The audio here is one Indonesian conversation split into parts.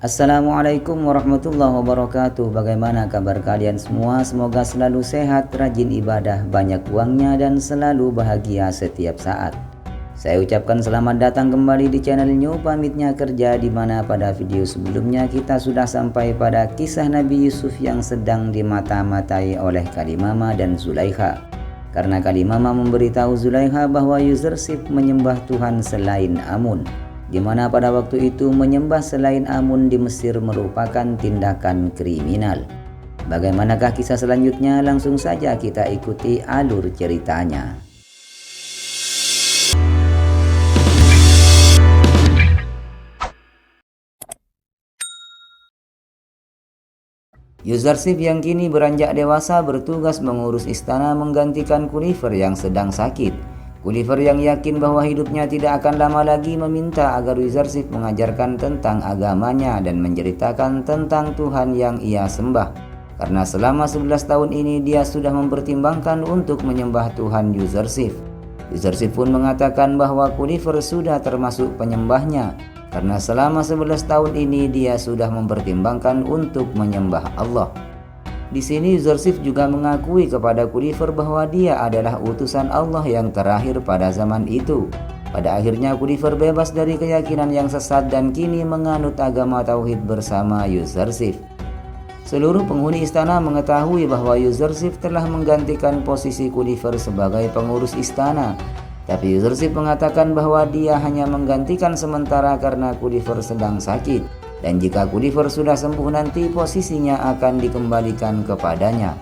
Assalamualaikum warahmatullahi wabarakatuh. Bagaimana kabar kalian semua? Semoga selalu sehat, rajin ibadah, banyak uangnya, dan selalu bahagia setiap saat. Saya ucapkan selamat datang kembali di channel New Pamitnya Kerja, di mana pada video sebelumnya kita sudah sampai pada kisah Nabi Yusuf yang sedang dimata-matai oleh Kalimama dan Zulaikha. Karena Kalimama memberitahu Zulaikha bahwa Yuzarsif menyembah Tuhan selain Amun, di mana pada waktu itu menyembah selain Amun di Mesir merupakan tindakan kriminal. Bagaimanakah kisah selanjutnya? Langsung saja kita ikuti alur ceritanya. Yuzarsif yang kini beranjak dewasa bertugas mengurus istana menggantikan Kunifer yang sedang sakit. Kunifer yang yakin bahwa hidupnya tidak akan lama lagi meminta agar Yuzarsif mengajarkan tentang agamanya dan menceritakan tentang Tuhan yang ia sembah. Karena selama 11 tahun ini dia sudah mempertimbangkan untuk menyembah Tuhan Yuzarsif. Yuzarsif pun mengatakan bahwa Kunifer sudah termasuk penyembahnya, karena selama 11 tahun ini dia sudah mempertimbangkan untuk menyembah Allah. Di sini Yuzarsif juga mengakui kepada Kunifer bahwa dia adalah utusan Allah yang terakhir pada zaman itu. Pada akhirnya Kunifer bebas dari keyakinan yang sesat dan kini menganut agama tauhid bersama Yuzarsif. Seluruh penghuni istana mengetahui bahwa Yuzarsif telah menggantikan posisi Kunifer sebagai pengurus istana. Tapi Yuzarsif mengatakan bahwa dia hanya menggantikan sementara karena Kunifer sedang sakit, dan jika Kunifer sudah sembuh nanti posisinya akan dikembalikan kepadanya.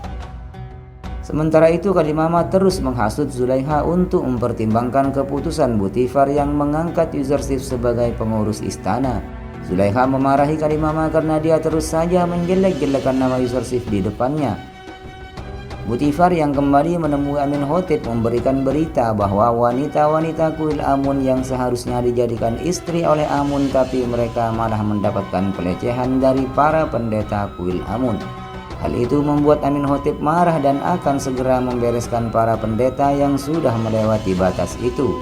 Sementara itu Kalimama terus menghasut Zulaikha untuk mempertimbangkan keputusan Butifar yang mengangkat Yuzarsif sebagai pengurus istana. Zulaikha memarahi Kalimama karena dia terus saja menjelek-jelekan nama Yuzarsif di depannya. Butifar yang kembali menemui Amenhotep memberikan berita bahwa wanita-wanita kuil Amun yang seharusnya dijadikan istri oleh Amun, tapi mereka malah mendapatkan pelecehan dari para pendeta kuil Amun. Hal itu membuat Amenhotep marah dan akan segera membereskan para pendeta yang sudah melewati batas itu.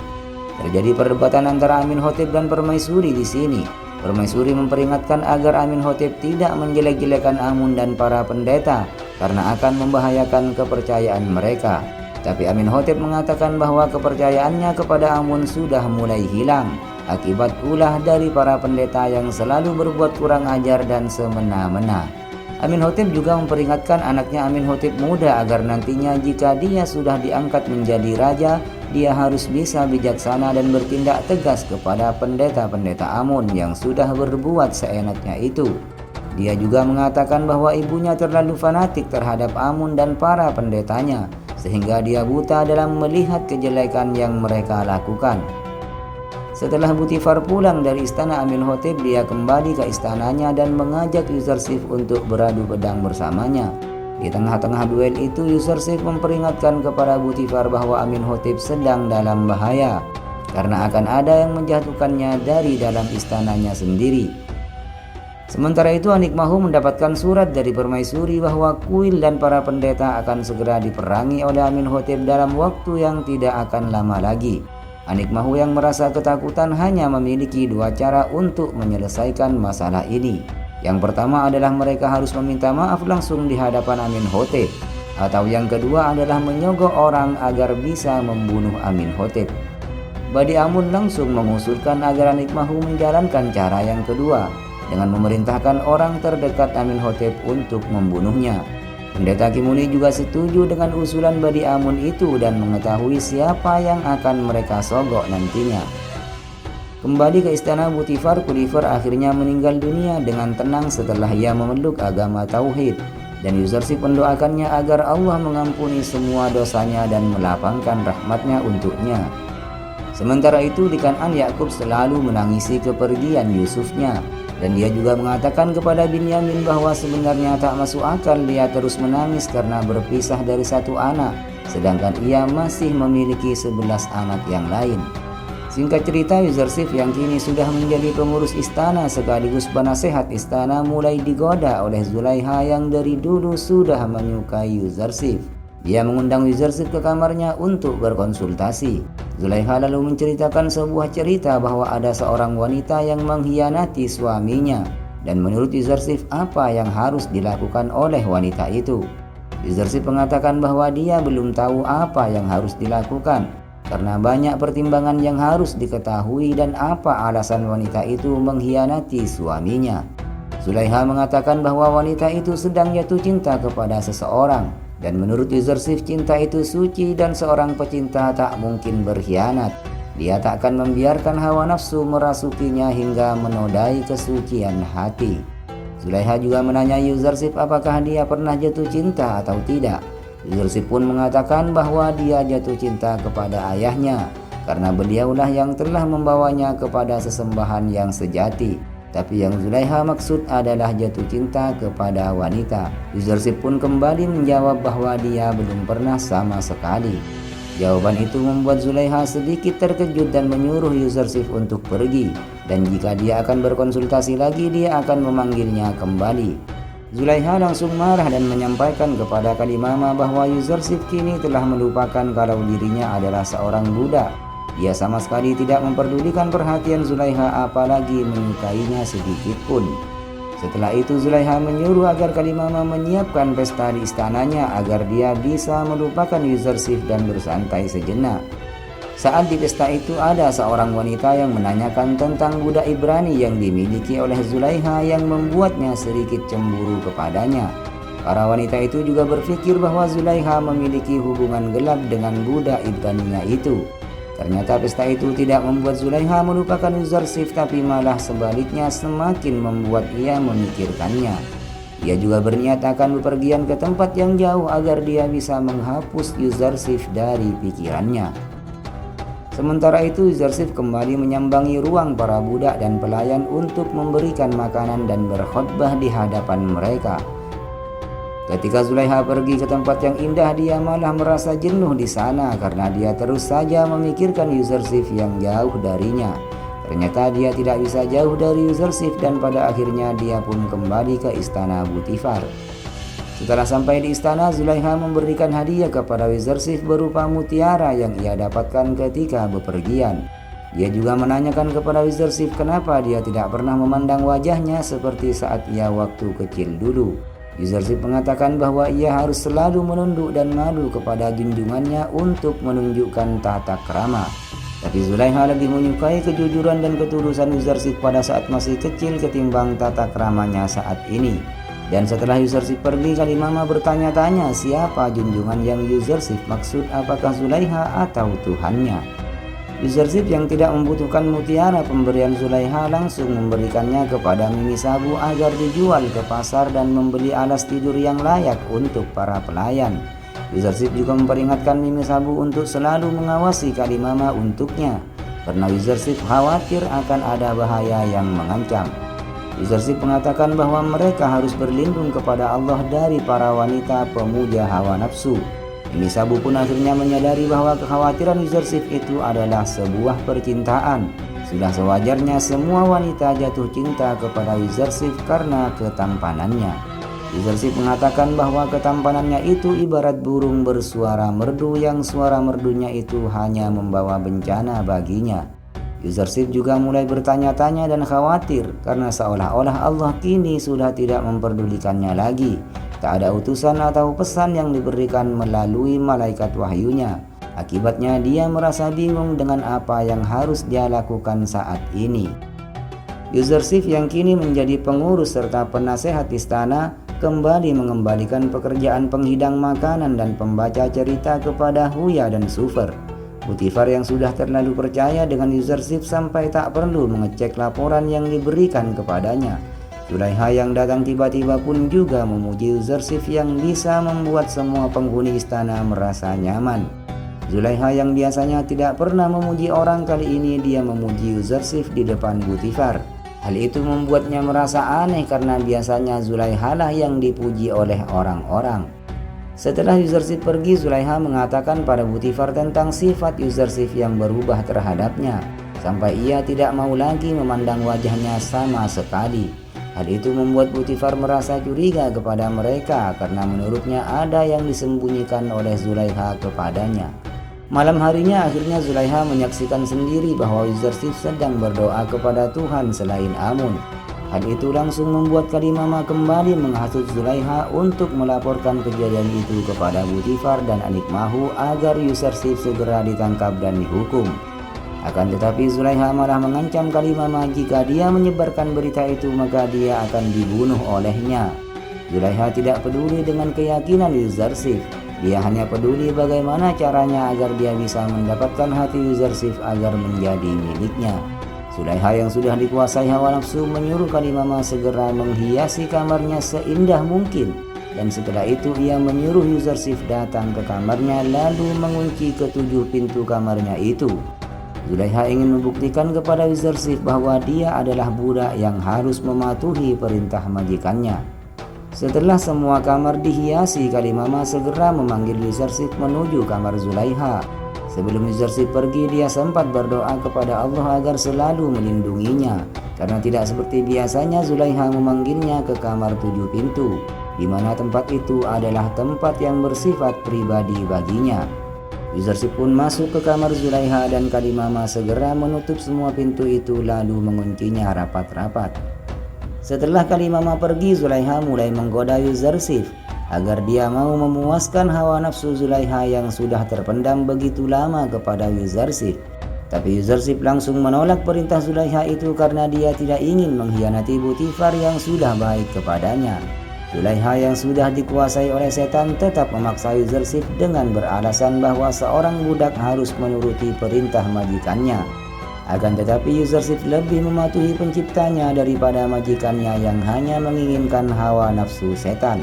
Terjadi perdebatan antara Amenhotep dan Permaisuri di sini. Permaisuri memperingatkan agar Amenhotep tidak menjelek-jelekan Amun dan para pendeta karena akan membahayakan kepercayaan mereka. Tapi Amenhotep mengatakan bahwa kepercayaannya kepada Amun sudah mulai hilang akibat ulah dari para pendeta yang selalu berbuat kurang ajar dan semena-mena. Amenhotep juga memperingatkan anaknya Amenhotep muda agar nantinya jika dia sudah diangkat menjadi raja, dia harus bisa bijaksana dan bertindak tegas kepada pendeta-pendeta Amun yang sudah berbuat seenaknya itu. Dia juga mengatakan bahwa ibunya terlalu fanatik terhadap Amun dan para pendetanya, sehingga dia buta dalam melihat kejelekan yang mereka lakukan. Setelah Butifar pulang dari istana Amenhotep, dia kembali ke istananya dan mengajak Yuzarsif untuk beradu pedang bersamanya. Di tengah-tengah duel itu, Yuzarsif memperingatkan kepada Butifar bahwa Amenhotep sedang dalam bahaya, karena akan ada yang menjatuhkannya dari dalam istananya sendiri. Sementara itu Anikmahu mendapatkan surat dari Permaisuri bahwa kuil dan para pendeta akan segera diperangi oleh Amenhotep dalam waktu yang tidak akan lama lagi. Anikmahu yang merasa ketakutan hanya memiliki dua cara untuk menyelesaikan masalah ini. Yang pertama adalah mereka harus meminta maaf langsung di hadapan Amenhotep, atau yang kedua adalah menyogok orang agar bisa membunuh Amenhotep. Badi Amun langsung mengusulkan agar Anikmahu menjalankan cara yang kedua dengan memerintahkan orang terdekat Amenhotep untuk membunuhnya. Pendeta Kimuni juga setuju dengan usulan Badi Amun itu dan mengetahui siapa yang akan mereka sogok nantinya. Kembali ke istana Butifar, Kunifer akhirnya meninggal dunia dengan tenang setelah ia memeluk agama tauhid, dan Yuzarsif mendoakannya agar Allah mengampuni semua dosanya dan melapangkan rahmatnya untuknya. Sementara itu di Kan'an, Yakub selalu menangisi kepergian Yusufnya, dan dia juga mengatakan kepada Binyamin bahwa sebenarnya tak masuk akal dia terus menangis karena berpisah dari satu anak, sedangkan ia masih memiliki 11 anak yang lain. Singkat cerita, Yuzarsif yang kini sudah menjadi pengurus istana sekaligus penasehat istana mulai digoda oleh Zulaikha yang dari dulu sudah menyukai Yuzarsif. Dia mengundang Yuzarsif ke kamarnya untuk berkonsultasi. Zulaikha lalu menceritakan sebuah cerita bahwa ada seorang wanita yang mengkhianati suaminya. Dan menurut Yuzarsif, apa yang harus dilakukan oleh wanita itu? Yuzarsif mengatakan bahwa dia belum tahu apa yang harus dilakukan karena banyak pertimbangan yang harus diketahui dan apa alasan wanita itu mengkhianati suaminya. Zulaiha mengatakan bahwa wanita itu sedang jatuh cinta kepada seseorang, dan menurut Yuzarsif cinta itu suci dan seorang pecinta tak mungkin berkhianat. Dia tak akan membiarkan hawa nafsu merasukinya hingga menodai kesucian hati. Zulaiha juga menanyai Yuzarsif apakah dia pernah jatuh cinta atau tidak. Yuzarsif pun mengatakan bahwa dia jatuh cinta kepada ayahnya karena beliaulah yang telah membawanya kepada sesembahan yang sejati. Tapi yang Zulaiha maksud adalah jatuh cinta kepada wanita. Yuzarsif pun kembali menjawab bahwa dia belum pernah sama sekali. Jawaban itu membuat Zulaiha sedikit terkejut dan menyuruh Yuzarsif untuk pergi, dan jika dia akan berkonsultasi lagi dia akan memanggilnya kembali. Zulaiha langsung marah dan menyampaikan kepada Kalimama bahwa Yuzarsif kini telah melupakan kalau dirinya adalah seorang budak. Dia sama sekali tidak memperdulikan perhatian Zulaiha apalagi menyukainya sedikit pun. Setelah itu Zulaiha menyuruh agar Kalimama menyiapkan pesta di istananya agar dia bisa melupakan Yuzarsif dan bersantai sejenak. Saat di pesta itu ada seorang wanita yang menanyakan tentang budak Ibrani yang dimiliki oleh Zulaiha yang membuatnya sedikit cemburu kepadanya. Para wanita itu juga berpikir bahwa Zulaiha memiliki hubungan gelap dengan budak Ibraninya itu. Ternyata pesta itu tidak membuat Zulaiha melupakan Yuzarsif, tapi malah sebaliknya semakin membuat ia memikirkannya. Ia juga berniat akan bepergian ke tempat yang jauh agar dia bisa menghapus Yuzarsif dari pikirannya. Sementara itu Yuzarsif kembali menyambangi ruang para budak dan pelayan untuk memberikan makanan dan berkhutbah di hadapan mereka. Ketika Zulaiha pergi ke tempat yang indah, dia malah merasa jenuh di sana karena dia terus saja memikirkan Yuzarsif yang jauh darinya. Ternyata dia tidak bisa jauh dari Yuzarsif dan pada akhirnya dia pun kembali ke istana Butifar. Setelah sampai di istana, Zulaiha memberikan hadiah kepada Yuzarsif berupa mutiara yang ia dapatkan ketika bepergian. Dia juga menanyakan kepada Yuzarsif kenapa dia tidak pernah memandang wajahnya seperti saat ia waktu kecil dulu. Yuzarsif mengatakan bahwa ia harus selalu menunduk dan malu kepada junjungannya untuk menunjukkan tata krama. Tapi Zulaiha lebih menyukai kejujuran dan ketulusan Yuzarsif pada saat masih kecil ketimbang tata kramanya saat ini. Dan setelah Yuzarsif pergi, Kalimama bertanya-tanya siapa junjungan yang Yuzarsif maksud, apakah Zulaiha atau Tuhannya. Yuzarsif yang tidak membutuhkan mutiara pemberian Zulaiha langsung memberikannya kepada Mimi Sabu agar dijual ke pasar dan membeli alas tidur yang layak untuk para pelayan. Yuzarsif juga memperingatkan Mimi Sabu untuk selalu mengawasi Kalimama untuknya karena Yuzarsif khawatir akan ada bahaya yang mengancam. Yuzarsif mengatakan bahwa mereka harus berlindung kepada Allah dari para wanita pemuja hawa nafsu. Mimi Sabu pun akhirnya menyadari bahwa kekhawatiran Yuzarsif itu adalah sebuah percintaan. Sudah sewajarnya semua wanita jatuh cinta kepada Yuzarsif karena ketampanannya. Yuzarsif mengatakan bahwa ketampanannya itu ibarat burung bersuara merdu yang suara merdunya itu hanya membawa bencana baginya. Yuzarsif juga mulai bertanya-tanya dan khawatir karena seolah-olah Allah kini sudah tidak memperdulikannya lagi. Tak ada utusan atau pesan yang diberikan melalui malaikat wahyunya. Akibatnya dia merasa bingung dengan apa yang harus dia lakukan saat ini. Yuzarsif yang kini menjadi pengurus serta penasehat istana kembali mengembalikan pekerjaan penghidang makanan dan pembaca cerita kepada Huya dan Sufer. Butifar yang sudah terlalu percaya dengan Yuzarsif sampai tak perlu mengecek laporan yang diberikan kepadanya. Zulaiha yang datang tiba-tiba pun juga memuji Yuzarsif yang bisa membuat semua penghuni istana merasa nyaman. Zulaiha yang biasanya tidak pernah memuji orang, kali ini dia memuji Yuzarsif di depan Butifar. Hal itu membuatnya merasa aneh karena biasanya Zulaiha lah yang dipuji oleh orang-orang. Setelah Yuzarsif pergi, Zulaiha mengatakan pada Butifar tentang sifat Yuzarsif yang berubah terhadapnya, sampai ia tidak mau lagi memandang wajahnya sama sekali. Hal itu membuat Butifar merasa curiga kepada mereka karena menurutnya ada yang disembunyikan oleh Zulaiha kepadanya. Malam harinya akhirnya Zulaiha menyaksikan sendiri bahwa Yuzarsif sedang berdoa kepada Tuhan selain Amun. Hal itu langsung membuat Kalimama kembali menghasut Zulaiha untuk melaporkan kejadian itu kepada Butifar dan Anik Mahu agar Yuzarsif segera ditangkap dan dihukum. Akan tetapi Zulaiha malah mengancam Kalimama jika dia menyebarkan berita itu maka dia akan dibunuh olehnya. Zulaiha tidak peduli dengan keyakinan Yuzarsif. Dia hanya peduli bagaimana caranya agar dia bisa mendapatkan hati Yuzarsif agar menjadi miliknya. Zulaiha yang sudah dikuasai hawa nafsu menyuruh Kalimama segera menghiasi kamarnya seindah mungkin, dan setelah itu ia menyuruh Yuzarsif datang ke kamarnya lalu mengunci ketujuh pintu kamarnya itu. Zulaiha ingin membuktikan kepada Yuzarsif bahwa dia adalah budak yang harus mematuhi perintah majikannya. Setelah semua kamar dihiasi, Kalimama segera memanggil Yuzarsif menuju kamar Zulaiha. Sebelum Yuzarsif pergi, dia sempat berdoa kepada Allah agar selalu melindunginya, karena tidak seperti biasanya Zulaiha memanggilnya ke kamar tujuh pintu, di mana tempat itu adalah tempat yang bersifat pribadi baginya. Yuzarsif pun masuk ke kamar Zulaiha dan Kalimama segera menutup semua pintu itu lalu menguncinya rapat-rapat. Setelah Kalimama pergi, Zulaiha mulai menggoda Yuzarsif agar dia mau memuaskan hawa nafsu Zulaiha yang sudah terpendam begitu lama kepada Yuzarsif. Tapi Yuzarsif langsung menolak perintah Zulaiha itu karena dia tidak ingin mengkhianati Butifar yang sudah baik kepadanya. Zulaiha yang sudah dikuasai oleh setan tetap memaksa Yuzarsif dengan beralasan bahwa seorang budak harus menuruti perintah majikannya. Akan tetapi Yuzarsif lebih mematuhi penciptanya daripada majikannya yang hanya menginginkan hawa nafsu setan.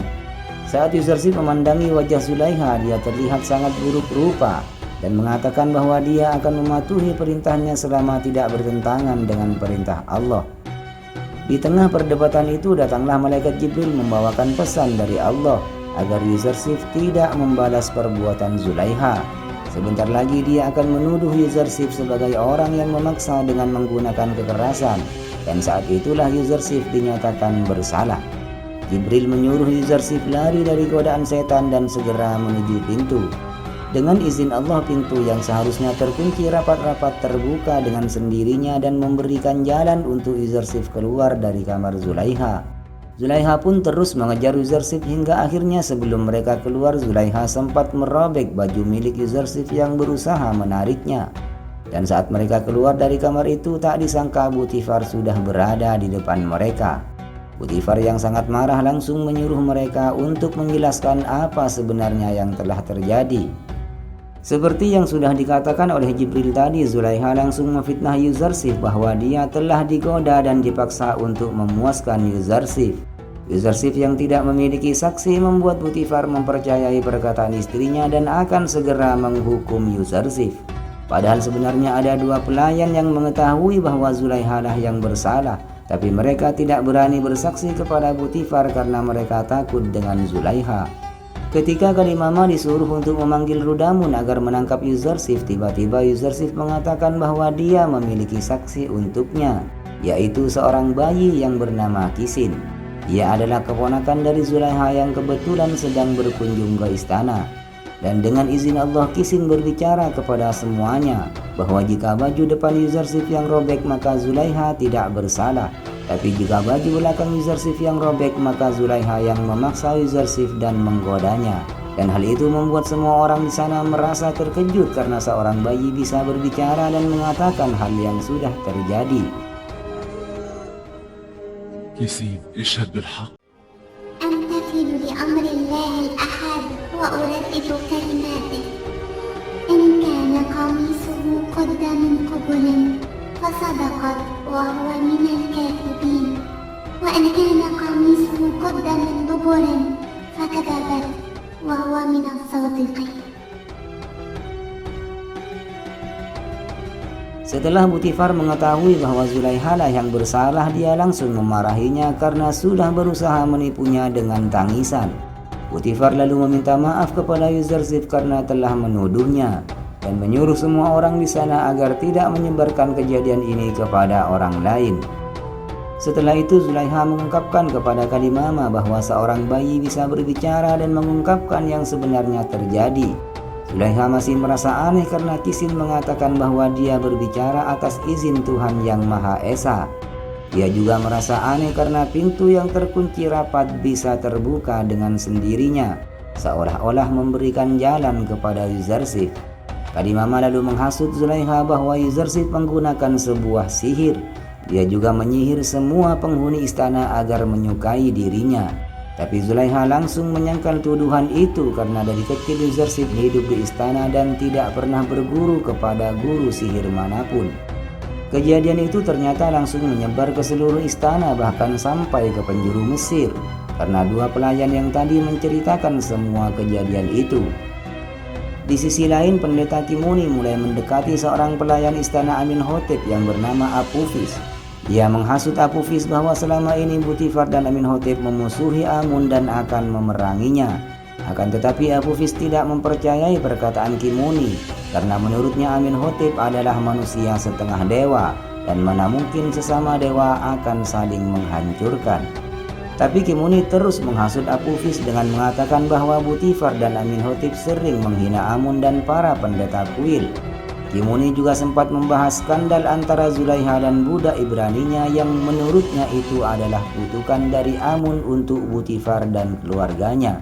Saat Yuzarsif memandangi wajah Zulaiha, dia terlihat sangat buruk rupa dan mengatakan bahwa dia akan mematuhi perintahnya selama tidak bertentangan dengan perintah Allah. Di tengah perdebatan itu datanglah malaikat Jibril membawakan pesan dari Allah agar Yuzarsif tidak membalas perbuatan Zulaiha. Sebentar lagi dia akan menuduh Yuzarsif sebagai orang yang memaksa dengan menggunakan kekerasan, dan saat itulah Yuzarsif dinyatakan bersalah. Jibril menyuruh Yuzarsif lari dari godaan setan dan segera menuju pintu. Dengan izin Allah, pintu yang seharusnya terkunci rapat-rapat terbuka dengan sendirinya dan memberikan jalan untuk Yuzarsif keluar dari kamar Zulaiha. Zulaiha pun terus mengejar Yuzarsif hingga akhirnya sebelum mereka keluar, Zulaiha sempat merobek baju milik Yuzarsif yang berusaha menariknya. Dan saat mereka keluar dari kamar itu, tak disangka Butifar sudah berada di depan mereka. Butifar yang sangat marah langsung menyuruh mereka untuk menjelaskan apa sebenarnya yang telah terjadi. Seperti yang sudah dikatakan oleh Jibril tadi, Zulaiha langsung memfitnah Yuzarsif bahwa dia telah digoda dan dipaksa untuk memuaskan Yuzarsif. Yuzarsif yang tidak memiliki saksi membuat Butifar mempercayai perkataan istrinya dan akan segera menghukum Yuzarsif. Padahal sebenarnya ada dua pelayan yang mengetahui bahwa Zulaiha lah yang bersalah, tapi mereka tidak berani bersaksi kepada Butifar karena mereka takut dengan Zulaiha. Ketika Kalimama disuruh untuk memanggil Rudamun agar menangkap Yuzarsif, tiba-tiba Yuzarsif mengatakan bahwa dia memiliki saksi untuknya, yaitu seorang bayi yang bernama Kisin. Ia adalah keponakan dari Zulaiha yang kebetulan sedang berkunjung ke istana. Dan dengan izin Allah, Kisin berbicara kepada semuanya bahwa jika baju depan Yuzarsif yang robek maka Zulaiha tidak bersalah, tapi jika baju belakang Yuzarsif yang robek maka Zulaiha yang memaksa Yuzarsif dan menggodanya. Dan hal itu membuat semua orang di sana merasa terkejut karena seorang bayi bisa berbicara dan mengatakan hal yang sudah terjadi. Kisin, ishhad bilhaq. أمتثل لأمر الله الأحد وأردد كلماته. إن كان قميصه قد من قبل فصدقت وهو من الكاذبين، وإن كان قميصه قد من دبر فكذبت وهو من الصادقين. Setelah Butifar mengetahui bahwa Zulaiha lah yang bersalah, dia langsung memarahinya karena sudah berusaha menipunya dengan tangisan. Butifar lalu meminta maaf kepada Yuzarsif karena telah menuduhnya dan menyuruh semua orang di sana agar tidak menyebarkan kejadian ini kepada orang lain. Setelah itu Zulaiha mengungkapkan kepada Kalimama bahwa seorang bayi bisa berbicara dan mengungkapkan yang sebenarnya terjadi. Zulaiha masih merasa aneh karena Kisin mengatakan bahwa dia berbicara atas izin Tuhan yang Maha Esa. Dia juga merasa aneh karena pintu yang terkunci rapat bisa terbuka dengan sendirinya, seolah-olah memberikan jalan kepada Yuzarsif. Kadimama lalu menghasut Zulaikha bahwa Yuzarsif menggunakan sebuah sihir. Dia juga menyihir semua penghuni istana agar menyukai dirinya. Tapi Zulaikha langsung menyangkal tuduhan itu karena dari kecil Yuzarsif hidup di istana dan tidak pernah berguru kepada guru sihir manapun. Kejadian itu ternyata langsung menyebar ke seluruh istana, bahkan sampai ke penjuru Mesir, karena dua pelayan yang tadi menceritakan semua kejadian itu. Di sisi lain, pendeta Kimuni mulai mendekati seorang pelayan istana Amenhotep yang bernama Apophis. Dia menghasut Apophis bahwa selama ini Butifar dan Amenhotep memusuhi Amun dan akan memeranginya. Akan tetapi Apophis tidak mempercayai perkataan Kimuni, karena menurutnya Amenhotep adalah manusia setengah dewa dan mana mungkin sesama dewa akan saling menghancurkan. Tapi Kimuni terus menghasut Apophis dengan mengatakan bahwa Butifar dan Amenhotep sering menghina Amun dan para pendeta kuil. Kimuni juga sempat membahas skandal antara Zulaikha dan budak Ibraninya yang menurutnya itu adalah kutukan dari Amun untuk Butifar dan keluarganya.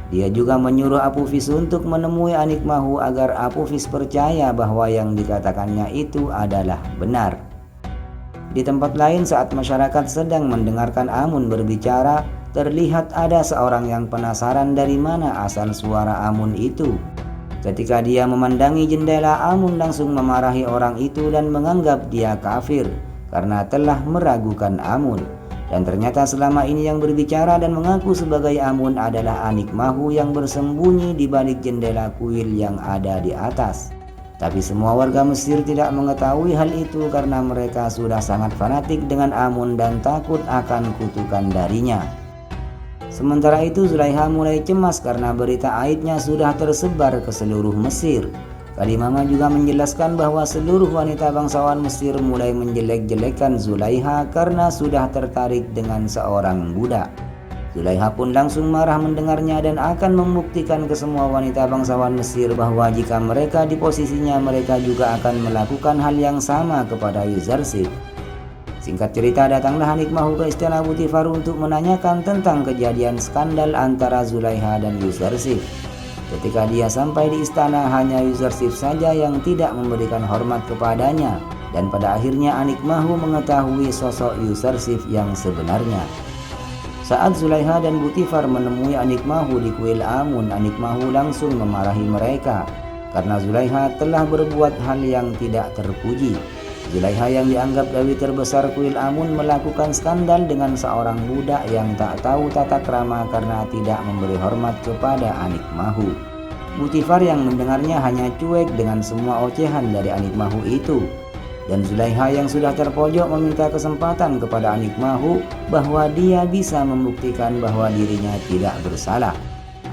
Dia juga menyuruh Apophis untuk menemui Anikmahu agar Apophis percaya bahwa yang dikatakannya itu adalah benar. Di tempat lain, saat masyarakat sedang mendengarkan Amun berbicara, terlihat ada seorang yang penasaran dari mana asal suara Amun itu. Ketika dia memandangi jendela, Amun langsung memarahi orang itu dan menganggap dia kafir karena telah meragukan Amun. Dan ternyata selama ini yang berbicara dan mengaku sebagai Amun adalah Anikmahu yang bersembunyi di balik jendela kuil yang ada di atas. Tapi semua warga Mesir tidak mengetahui hal itu karena mereka sudah sangat fanatik dengan Amun dan takut akan kutukan darinya. Sementara itu Zulaikha mulai cemas karena berita aibnya sudah tersebar ke seluruh Mesir. Kadimama juga menjelaskan bahwa seluruh wanita bangsawan Mesir mulai menjelek-jelekan Zulaikha karena sudah tertarik dengan seorang budak. Zulaikha pun langsung marah mendengarnya dan akan membuktikan ke semua wanita bangsawan Mesir bahwa jika mereka di posisinya mereka juga akan melakukan hal yang sama kepada Yuzarsif. Singkat cerita, datanglah Anikmahu ke istana Butifar untuk menanyakan tentang kejadian skandal antara Zulaikha dan Yuzarsif. Ketika dia sampai di istana, hanya Yuzarsif saja yang tidak memberikan hormat kepadanya, dan pada akhirnya Anikmahu mengetahui sosok Yuzarsif yang sebenarnya. Saat Zulaikha dan Butifar menemui Anikmahu di kuil Amun, Anikmahu langsung memarahi mereka karena Zulaikha telah berbuat hal yang tidak terpuji. Zulaikha yang dianggap dewi terbesar kuil Amun melakukan skandal dengan seorang budak yang tak tahu tata krama karena tidak memberi hormat kepada Anikmahu. Butifar yang mendengarnya hanya cuek dengan semua ocehan dari Anikmahu itu. Dan Zulaikha yang sudah terpojok meminta kesempatan kepada Anikmahu bahwa dia bisa membuktikan bahwa dirinya tidak bersalah.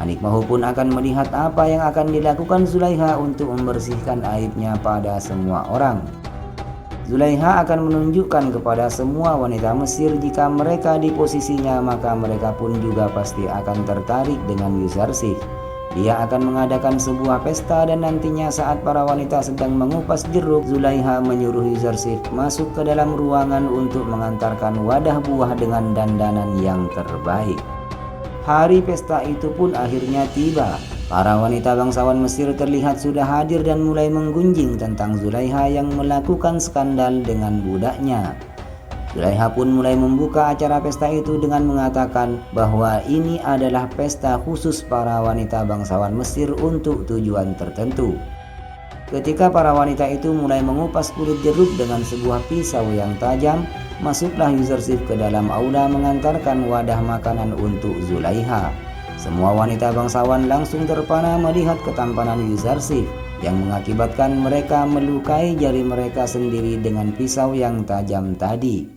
Anikmahu pun akan melihat apa yang akan dilakukan Zulaikha untuk membersihkan aibnya pada semua orang. Zulaikha akan menunjukkan kepada semua wanita Mesir jika mereka di posisinya, maka mereka pun juga pasti akan tertarik dengan Yuzarsif. Dia akan mengadakan sebuah pesta dan nantinya saat para wanita sedang mengupas jeruk, Zulaikha menyuruh Yuzarsif masuk ke dalam ruangan untuk mengantarkan wadah buah dengan dandanan yang terbaik. Hari pesta itu pun akhirnya tiba. Para wanita bangsawan Mesir terlihat sudah hadir dan mulai menggunjing tentang Zulaikha yang melakukan skandal dengan budaknya. Zulaikha pun mulai membuka acara pesta itu dengan mengatakan bahwa ini adalah pesta khusus para wanita bangsawan Mesir untuk tujuan tertentu. Ketika para wanita itu mulai mengupas kulit jeruk dengan sebuah pisau yang tajam, masuklah Yuzarsif ke dalam aula mengantarkan wadah makanan untuk Zulaikha. Semua wanita bangsawan langsung terpana melihat ketampanan Yuzarsif yang mengakibatkan mereka melukai jari mereka sendiri dengan pisau yang tajam tadi.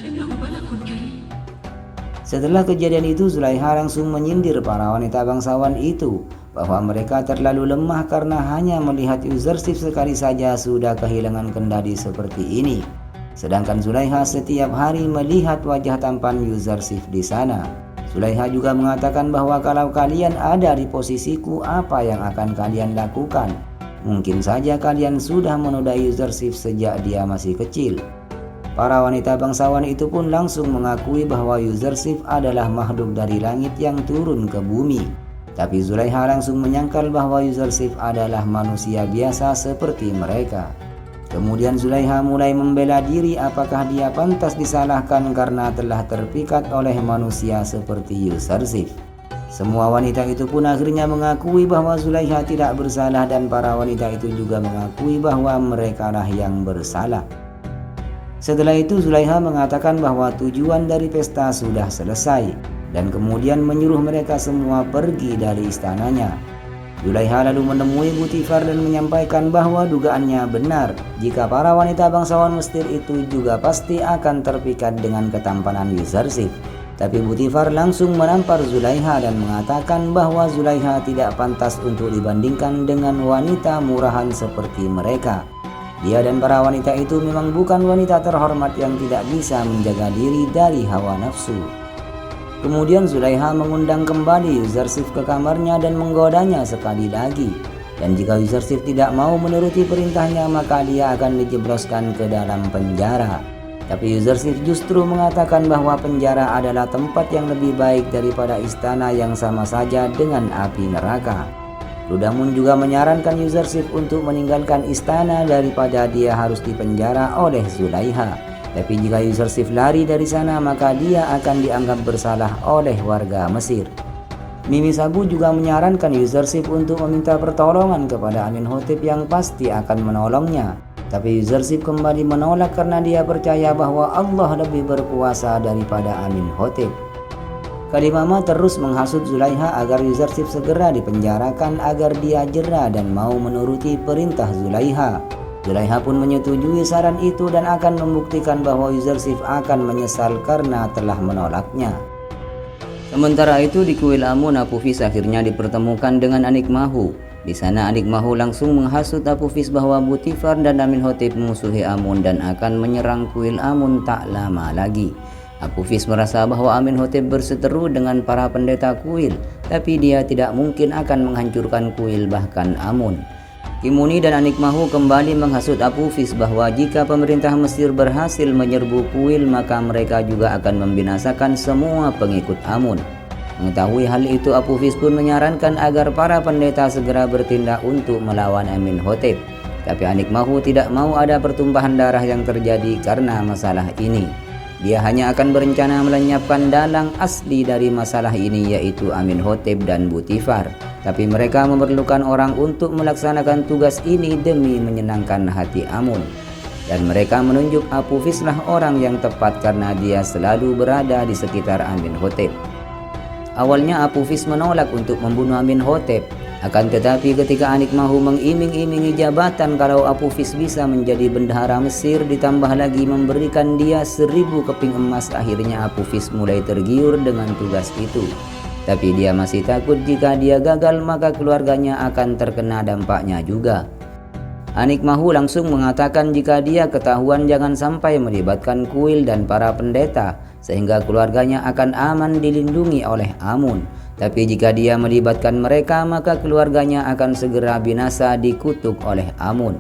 إنه ملك كريم. Setelah kejadian itu, Zulaiha langsung menyindir para wanita bangsawan itu bahwa mereka terlalu lemah karena hanya melihat Yuzarsif sekali saja sudah kehilangan kendali seperti ini. Sedangkan Zulaiha setiap hari melihat wajah tampan Yuzarsif di sana. Zulaiha juga mengatakan bahwa kalau kalian ada di posisiku, apa yang akan kalian lakukan? Mungkin saja kalian sudah menodai Yuzarsif sejak dia masih kecil. Para wanita bangsawan itu pun langsung mengakui bahwa Yuzarsif adalah makhluk dari langit yang turun ke bumi. Tapi Zulaiha langsung menyangkal bahwa Yuzarsif adalah manusia biasa seperti mereka. Kemudian Zulaiha mulai membela diri apakah dia pantas disalahkan karena telah terpikat oleh manusia seperti Yuzarsif. Semua wanita itu pun akhirnya mengakui bahwa Zulaiha tidak bersalah dan para wanita itu juga mengakui bahwa merekalah yang bersalah. Setelah itu Zulaiha mengatakan bahwa tujuan dari pesta sudah selesai dan kemudian menyuruh mereka semua pergi dari istananya. Zulaiha lalu menemui Butifar dan menyampaikan bahwa dugaannya benar jika para wanita bangsawan Mesir itu juga pasti akan terpikat dengan ketampanan Yuzarsif. Tapi Butifar langsung menampar Zulaiha dan mengatakan bahwa Zulaiha tidak pantas untuk dibandingkan dengan wanita murahan seperti mereka. Dia dan para wanita itu memang bukan wanita terhormat yang tidak bisa menjaga diri dari hawa nafsu. Kemudian Zulaiha mengundang kembali Yuzarsif ke kamarnya dan menggodanya sekali lagi. Dan jika Yuzarsif tidak mau menuruti perintahnya, maka dia akan dijebloskan ke dalam penjara. Tapi Yuzarsif justru mengatakan bahwa penjara adalah tempat yang lebih baik daripada istana yang sama saja dengan api neraka. Ludamun juga menyarankan Yuzarsif untuk meninggalkan istana daripada dia harus dipenjara oleh Zulaiha. Tapi jika Yuzarsif lari dari sana, maka dia akan dianggap bersalah oleh warga Mesir. Mimi Sabu juga menyarankan Yuzarsif untuk meminta pertolongan kepada Amenhotep yang pasti akan menolongnya. Tapi Yuzarsif kembali menolak karena dia percaya bahwa Allah lebih berkuasa daripada Amenhotep. Kalimama terus menghasut Zulaiha agar Yuzarsif segera dipenjarakan agar dia jera dan mau menuruti perintah Zulaiha. Zulaiha pun menyetujui saran itu dan akan membuktikan bahwa Yuzarsif akan menyesal karena telah menolaknya. Sementara itu di kuil Amun, Apophis akhirnya dipertemukan dengan Anikmahu. Di sana Anikmahu langsung menghasut Apophis bahwa Butifar dan Amenhotep memusuhi Amun dan akan menyerang kuil Amun tak lama lagi. Apophis merasa bahwa Amenhotep berseteru dengan para pendeta kuil, tapi dia tidak mungkin akan menghancurkan kuil bahkan Amun. Kimuni dan Anikmahu kembali menghasut Apophis bahwa jika pemerintah Mesir berhasil menyerbu kuil, maka mereka juga akan membinasakan semua pengikut Amun. Mengetahui hal itu, Apophis pun menyarankan agar para pendeta segera bertindak untuk melawan Amenhotep. Tapi Anikmahu tidak mau ada pertumpahan darah yang terjadi karena masalah ini. Dia hanya akan berencana melenyapkan dalang asli dari masalah ini, yaitu Amenhotep dan Butifar. Tapi mereka memerlukan orang untuk melaksanakan tugas ini demi menyenangkan hati Amun. Dan mereka menunjuk Apophislah orang yang tepat karena dia selalu berada di sekitar Amenhotep. Awalnya Apophis menolak untuk membunuh Amenhotep. Akan tetapi ketika Anikmahu mengiming-imingi jabatan kalau Apophis bisa menjadi bendahara Mesir, ditambah lagi memberikan dia 1000 keping emas, akhirnya Apophis mulai tergiur dengan tugas itu. Tapi dia masih takut jika dia gagal maka keluarganya akan terkena dampaknya juga. Anikmahu langsung mengatakan jika dia ketahuan jangan sampai melibatkan kuil dan para pendeta, sehingga keluarganya akan aman dilindungi oleh Amun. Tapi jika dia melibatkan mereka, maka keluarganya akan segera binasa dikutuk oleh Amun.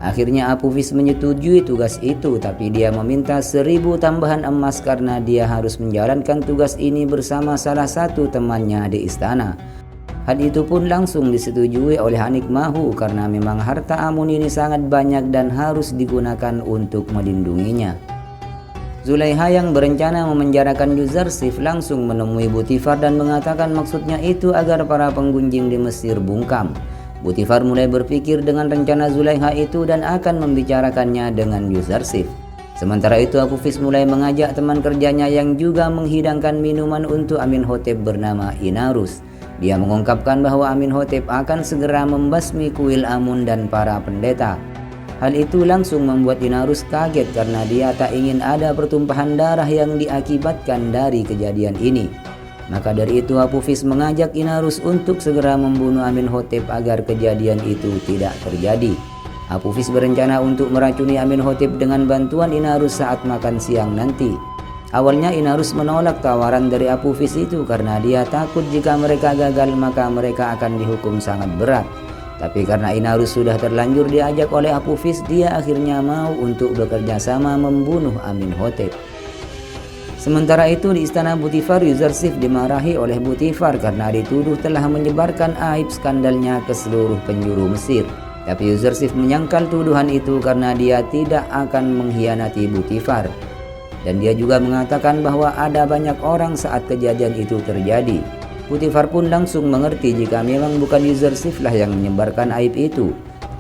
Akhirnya Apophis menyetujui tugas itu, tapi dia meminta 1000 tambahan emas karena dia harus menjalankan tugas ini bersama salah satu temannya di istana. Hal itu pun langsung disetujui oleh Anikmahu karena memang harta Amun ini sangat banyak dan harus digunakan untuk melindunginya. Zulaiha yang berencana memenjarakan Yuzarsif langsung menemui Butifar dan mengatakan maksudnya itu agar para penggunjing di Mesir bungkam. Butifar mulai berpikir dengan rencana Zulaiha itu dan akan membicarakannya dengan Yuzarsif. Sementara itu Apophis mulai mengajak teman kerjanya yang juga menghidangkan minuman untuk Amenhotep bernama Inarus. Dia mengungkapkan bahwa Amenhotep akan segera membasmi kuil Amun dan para pendeta. Hal itu langsung membuat Inarus kaget karena dia tak ingin ada pertumpahan darah yang diakibatkan dari kejadian ini. Maka dari itu Apophis mengajak Inarus untuk segera membunuh Amenhotep agar kejadian itu tidak terjadi. Apophis berencana untuk meracuni Amenhotep dengan bantuan Inarus saat makan siang nanti. Awalnya Inarus menolak tawaran dari Apophis itu karena dia takut jika mereka gagal maka mereka akan dihukum sangat berat. Tapi karena Inarus sudah terlanjur diajak oleh Apophis, dia akhirnya mau untuk bekerja sama membunuh Amenhotep. Sementara itu di istana Butifar, Yuzarsif dimarahi oleh Butifar karena dituduh telah menyebarkan aib skandalnya ke seluruh penjuru Mesir. Tapi Yuzarsif menyangkal tuduhan itu karena dia tidak akan mengkhianati Butifar. Dan dia juga mengatakan bahwa ada banyak orang saat kejadian itu terjadi. Butifar pun langsung mengerti jika memang bukan Yuzarsif lah yang menyebarkan aib itu.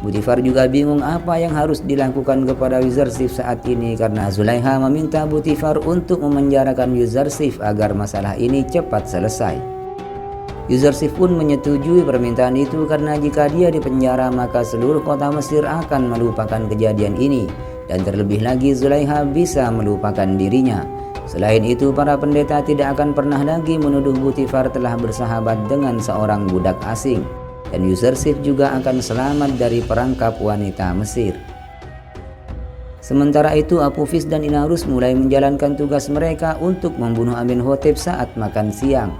Butifar juga bingung apa yang harus dilakukan kepada Yuzarsif saat ini karena Zulaiha meminta Butifar untuk memenjarakan Yuzarsif agar masalah ini cepat selesai. Yuzarsif pun menyetujui permintaan itu karena jika dia dipenjara maka seluruh kota Mesir akan melupakan kejadian ini dan terlebih lagi Zulaiha bisa melupakan dirinya. Selain itu, para pendeta tidak akan pernah lagi menuduh Butifar telah bersahabat dengan seorang budak asing, dan Yuzarsif juga akan selamat dari perangkap wanita Mesir. Sementara itu, Apophis dan Inarus mulai menjalankan tugas mereka untuk membunuh Amenhotep saat makan siang.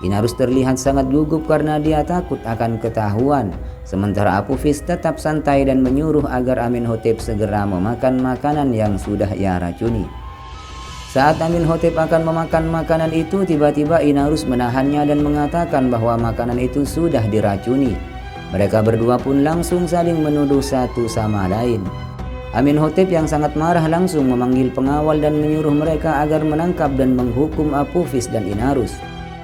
Inarus terlihat sangat gugup karena dia takut akan ketahuan, sementara Apophis tetap santai dan menyuruh agar Amenhotep segera memakan makanan yang sudah ia racuni. Saat Amenhotep akan memakan makanan itu, tiba-tiba Inarus menahannya dan mengatakan bahwa makanan itu sudah diracuni. Mereka berdua pun langsung saling menuduh satu sama lain. Amenhotep yang sangat marah langsung memanggil pengawal dan menyuruh mereka agar menangkap dan menghukum Apophis dan Inarus.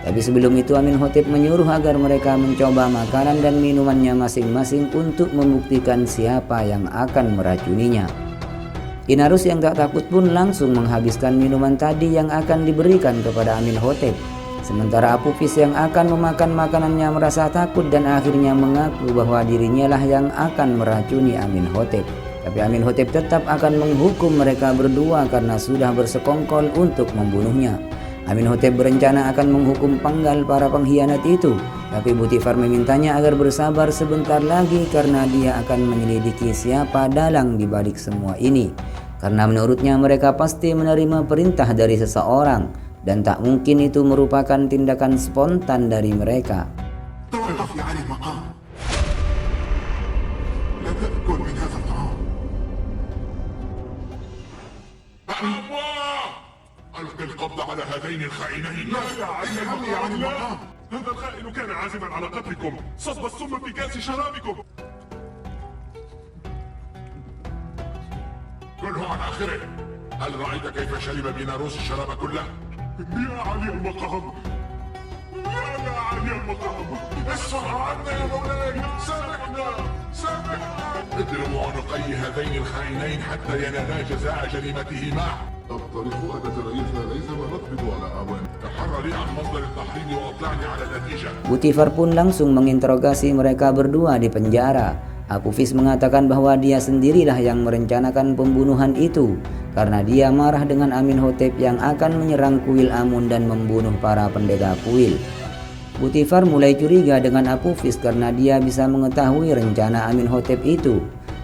Tapi sebelum itu Amenhotep menyuruh agar mereka mencoba makanan dan minumannya masing-masing untuk membuktikan siapa yang akan meracuninya. Inarus yang tak takut pun langsung menghabiskan minuman tadi yang akan diberikan kepada Amenhotep. Sementara Apophis yang akan memakan makanannya merasa takut dan akhirnya mengaku bahwa dirinya lah yang akan meracuni Amenhotep. Tapi Amenhotep tetap akan menghukum mereka berdua karena sudah bersekongkol untuk membunuhnya. Amenhotep berencana akan menghukum penggal para pengkhianat itu. Tapi Butifar memintanya agar bersabar sebentar lagi karena dia akan menyelidiki siapa dalang di balik semua ini. Karena menurutnya mereka pasti menerima perintah dari seseorang dan tak mungkin itu merupakan tindakan spontan dari mereka. ألقي القبض على هذين الخائنين. لا عن المقام. هذا الخائن كان عازما على قتلكم. صب السم في كأس شرابكم. كله عن آخره. هل رأيت كيف شرب بيناروس الشراب كله؟ يا علي المقام. يا علي المقام. اصفح عنا يا مولاي. سامحنا. اضربوا عنقي هذين الخائنين حتى ينالا جزاء جريمتهما. الطريق أدى رئيسنا ليس ما نقبض على أعوان. تحرى لي عن مصدر التحريم وأطلعني على النتيجة. Butifar pun langsung menginterogasi mereka berdua di penjara. Apophis mengatakan bahwa dia sendirilah yang merencanakan pembunuhan itu karena dia marah dengan Amenhotep yang akan menyerang kuil Amun dan membunuh para pendeta kuil. Butifar mulai curiga dengan Apophis karena dia bisa mengetahui rencana Amenhotep itu.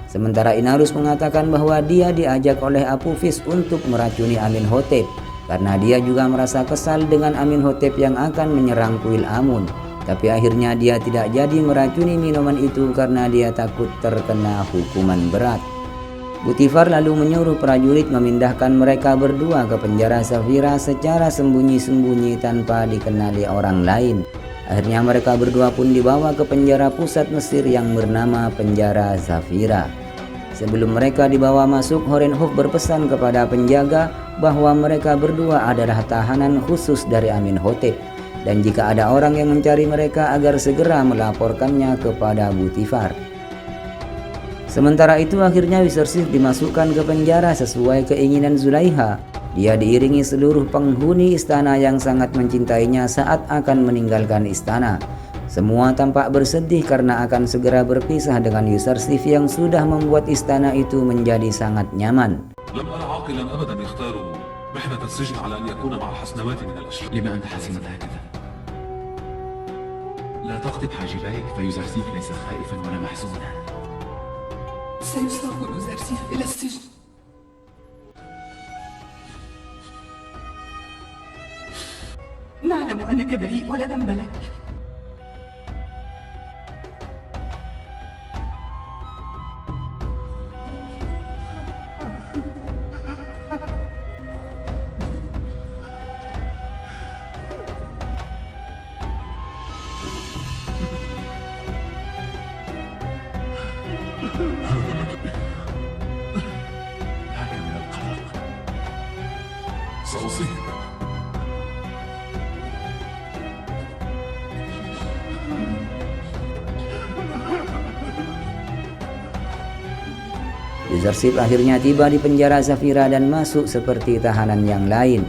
Sementara Inarus mengatakan bahwa dia diajak oleh Apophis untuk meracuni Amenhotep karena dia juga merasa kesal dengan Amenhotep yang akan menyerang kuil Amun. Tapi akhirnya dia tidak jadi meracuni minuman itu karena dia takut terkena hukuman berat. Butifar lalu menyuruh prajurit memindahkan mereka berdua ke penjara Safira secara sembunyi-sembunyi tanpa dikenali orang lain. Akhirnya mereka berdua pun dibawa ke penjara pusat Mesir yang bernama penjara Safira. Sebelum mereka dibawa masuk, Horenhof berpesan kepada penjaga bahwa mereka berdua adalah tahanan khusus dari Amenhotep. Dan jika ada orang yang mencari mereka agar segera melaporkannya kepada Butifar. Sementara itu akhirnya Yuzarsif dimasukkan ke penjara sesuai keinginan Zulaiha. Dia diiringi seluruh penghuni istana yang sangat mencintainya saat akan meninggalkan istana. Semua tampak bersedih karena akan segera berpisah dengan Yuzarsif yang sudah membuat istana itu menjadi sangat nyaman. لم أرى عاقلا أبدا يختار محنة السجن على أن يكون مع حسنوات من الأشرار. لما أنت حسنت هكذا؟ لا تقطب حاجبيك فيوزرسيف ليس خائفا ولا محزونا. سيساق يوزرسيف إلى السجن. نعلم أنك بريء ولا ذنب لك. هكذا القلق. سأصيب. Yuzarsif akhirnya tiba di penjara Zafira dan masuk seperti tahanan yang lain.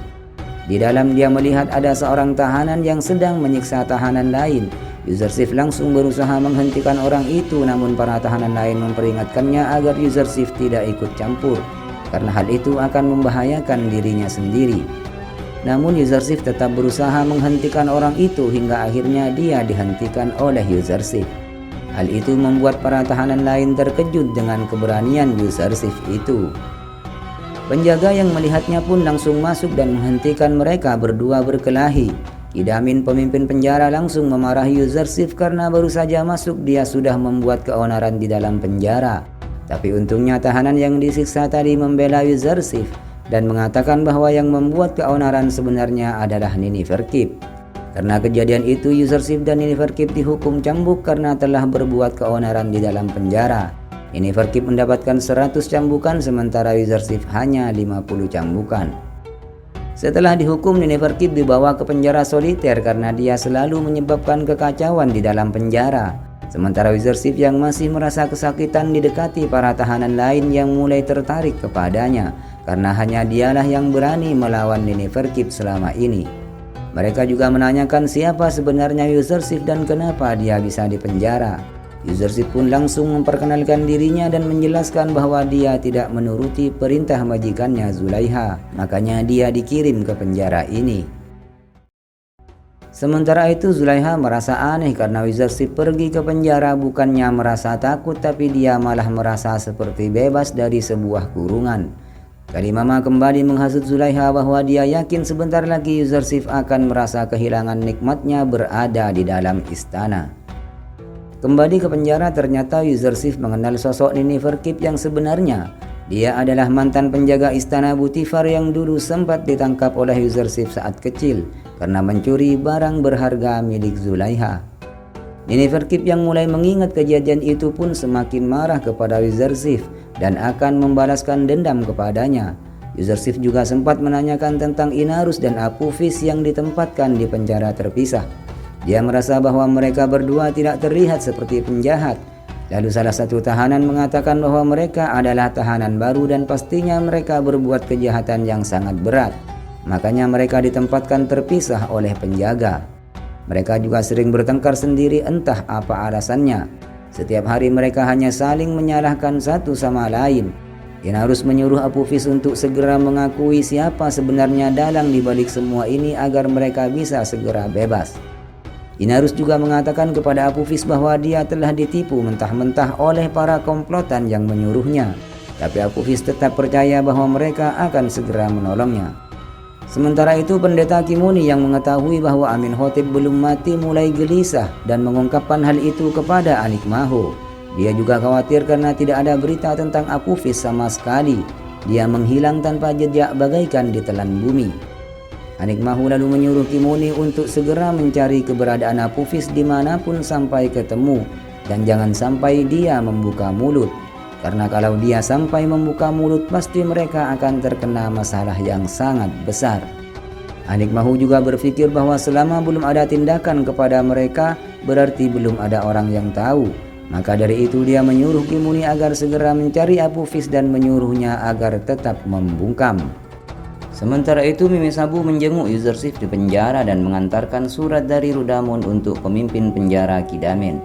Di dalam dia melihat ada seorang tahanan yang sedang menyiksa tahanan lain. Yuzarsif langsung berusaha menghentikan orang itu, namun para tahanan lain memperingatkannya agar Yuzarsif tidak ikut campur, karena hal itu akan membahayakan dirinya sendiri. Namun Yuzarsif tetap berusaha menghentikan orang itu hingga akhirnya dia dihentikan oleh Yuzarsif. Hal itu membuat para tahanan lain terkejut dengan keberanian Yuzarsif itu. Penjaga yang melihatnya pun langsung masuk dan menghentikan mereka berdua berkelahi. Kidamin, pemimpin penjara, langsung memarahi Yuzarsif karena baru saja masuk dia sudah membuat keonaran di dalam penjara. Tapi untungnya tahanan yang disiksa tadi membela Yuzarsif dan mengatakan bahwa yang membuat keonaran sebenarnya adalah Niniferkip. Karena kejadian itu, Yuzarsif dan Niniferkip dihukum cambuk karena telah berbuat keonaran di dalam penjara. Niniferkip mendapatkan 100 cambukan sementara Yuzarsif hanya 50 cambukan. Setelah dihukum, Niniferkip dibawa ke penjara soliter karena dia selalu menyebabkan kekacauan di dalam penjara. Sementara Yuzarsif yang masih merasa kesakitan didekati para tahanan lain yang mulai tertarik kepadanya karena hanya dialah yang berani melawan Niniferkip selama ini. Mereka juga menanyakan siapa sebenarnya Yuzarsif dan kenapa dia bisa dipenjara. Yuzarsif pun langsung memperkenalkan dirinya dan menjelaskan bahwa dia tidak menuruti perintah majikannya Zulaiha, makanya dia dikirim ke penjara ini. Sementara itu Zulaiha merasa aneh karena Yuzarsif pergi ke penjara bukannya merasa takut, tapi dia malah merasa seperti bebas dari sebuah kurungan. Kalimama kembali menghasut Zulaiha bahwa dia yakin sebentar lagi Yuzarsif akan merasa kehilangan nikmatnya berada di dalam istana. Kembali ke penjara, ternyata Yuzarsif mengenal sosok Niniferkip yang sebenarnya. Dia adalah mantan penjaga istana Butifar yang dulu sempat ditangkap oleh Yuzarsif saat kecil karena mencuri barang berharga milik Zulaiha. Niniferkip yang mulai mengingat kejadian itu pun semakin marah kepada Yuzarsif dan akan membalaskan dendam kepadanya. Yuzarsif juga sempat menanyakan tentang Inarus dan Apophis yang ditempatkan di penjara terpisah. Dia merasa bahwa mereka berdua tidak terlihat seperti penjahat. Lalu salah satu tahanan mengatakan bahwa mereka adalah tahanan baru dan pastinya mereka berbuat kejahatan yang sangat berat. Makanya mereka ditempatkan terpisah oleh penjaga. Mereka juga sering bertengkar sendiri, entah apa alasannya. Setiap hari mereka hanya saling menyalahkan satu sama lain. Inarus menyuruh Apophis untuk segera mengakui siapa sebenarnya dalang di balik semua ini agar mereka bisa segera bebas. Inarus juga mengatakan kepada Apophis bahwa dia telah ditipu mentah-mentah oleh para komplotan yang menyuruhnya. Tapi Apophis tetap percaya bahwa mereka akan segera menolongnya. Sementara itu pendeta Kimuni yang mengetahui bahwa Amenhotep belum mati mulai gelisah dan mengungkapkan hal itu kepada Anikmaho. Dia juga khawatir karena tidak ada berita tentang Apophis sama sekali. Dia menghilang tanpa jejak bagaikan ditelan bumi. Anikmaho lalu menyuruh Kimuni untuk segera mencari keberadaan Apophis dimanapun sampai ketemu, dan jangan sampai dia membuka mulut. Karena kalau dia sampai membuka mulut, pasti mereka akan terkena masalah yang sangat besar. Anikmaho juga berpikir bahwa selama belum ada tindakan kepada mereka, berarti belum ada orang yang tahu. Maka dari itu dia menyuruh Kimuni agar segera mencari Apophis dan menyuruhnya agar tetap membungkam. Sementara itu Mimi Sabu menjenguk Yuzarsif di penjara dan mengantarkan surat dari Rudamun untuk pemimpin penjara Kidamin.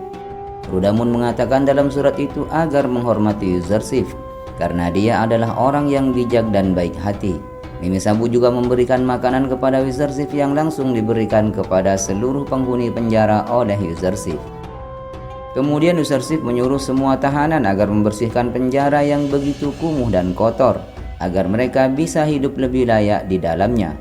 Rudamun mengatakan dalam surat itu agar menghormati Yuzarsif karena dia adalah orang yang bijak dan baik hati. Mimi Sabu juga memberikan makanan kepada Yuzarsif yang langsung diberikan kepada seluruh penghuni penjara oleh Yuzarsif. Kemudian Yuzarsif menyuruh semua tahanan agar membersihkan penjara yang begitu kumuh dan kotor, agar mereka bisa hidup lebih layak di dalamnya.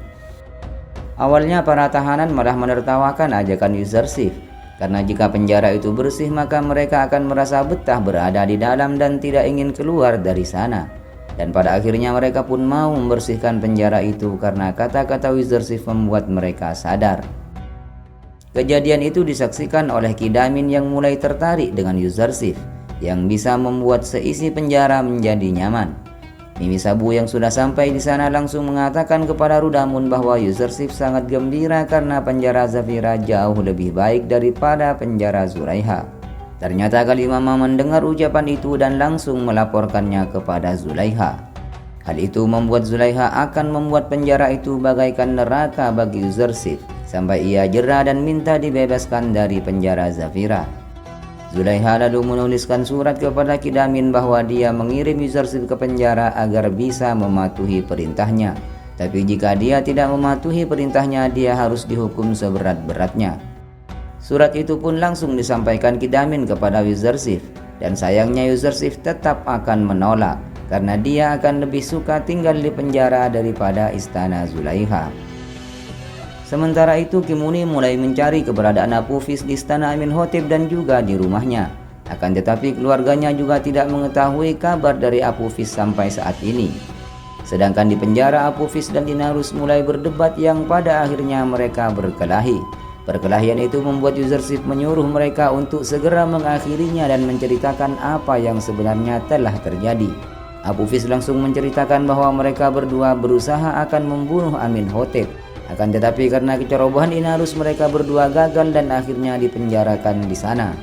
Awalnya para tahanan malah menertawakan ajakan Yuzarsif, karena jika penjara itu bersih maka mereka akan merasa betah berada di dalam dan tidak ingin keluar dari sana. Dan pada akhirnya mereka pun mau membersihkan penjara itu karena kata-kata Yuzarsif membuat mereka sadar. Kejadian itu disaksikan oleh Kidamin yang mulai tertarik dengan Yuzarsif, yang bisa membuat seisi penjara menjadi nyaman. Mimi Sabu yang sudah sampai di sana langsung mengatakan kepada Rudamun bahwa Yuzarsif sangat gembira karena penjara Zafira jauh lebih baik daripada penjara Zulaiha. Ternyata Kalimama mendengar ucapan itu dan langsung melaporkannya kepada Zulaiha. Hal itu membuat Zulaiha akan membuat penjara itu bagaikan neraka bagi Yuzarsif, sampai ia jera dan minta dibebaskan dari penjara Zafira. Zulaiha lalu menuliskan surat kepada Kidamin bahwa dia mengirim Yuzarsif ke penjara agar bisa mematuhi perintahnya. Tapi jika dia tidak mematuhi perintahnya, dia harus dihukum seberat-beratnya. Surat itu pun langsung disampaikan Kidamin kepada Yuzarsif, dan sayangnya Yuzarsif tetap akan menolak, karena dia akan lebih suka tinggal di penjara daripada istana Zulaiha. Sementara itu Kimuni mulai mencari keberadaan Apophis di istana Amenhotep dan juga di rumahnya. Akan tetapi keluarganya juga tidak mengetahui kabar dari Apophis sampai saat ini. Sedangkan di penjara Apophis dan Inarus mulai berdebat yang pada akhirnya mereka berkelahi. Perkelahian itu membuat Yuzarsif menyuruh mereka untuk segera mengakhirinya dan menceritakan apa yang sebenarnya telah terjadi. Apophis langsung menceritakan bahwa mereka berdua berusaha akan membunuh Amenhotep. Akan tetapi karena kecerobohan Inarus mereka berdua gagal dan akhirnya dipenjarakan di sana.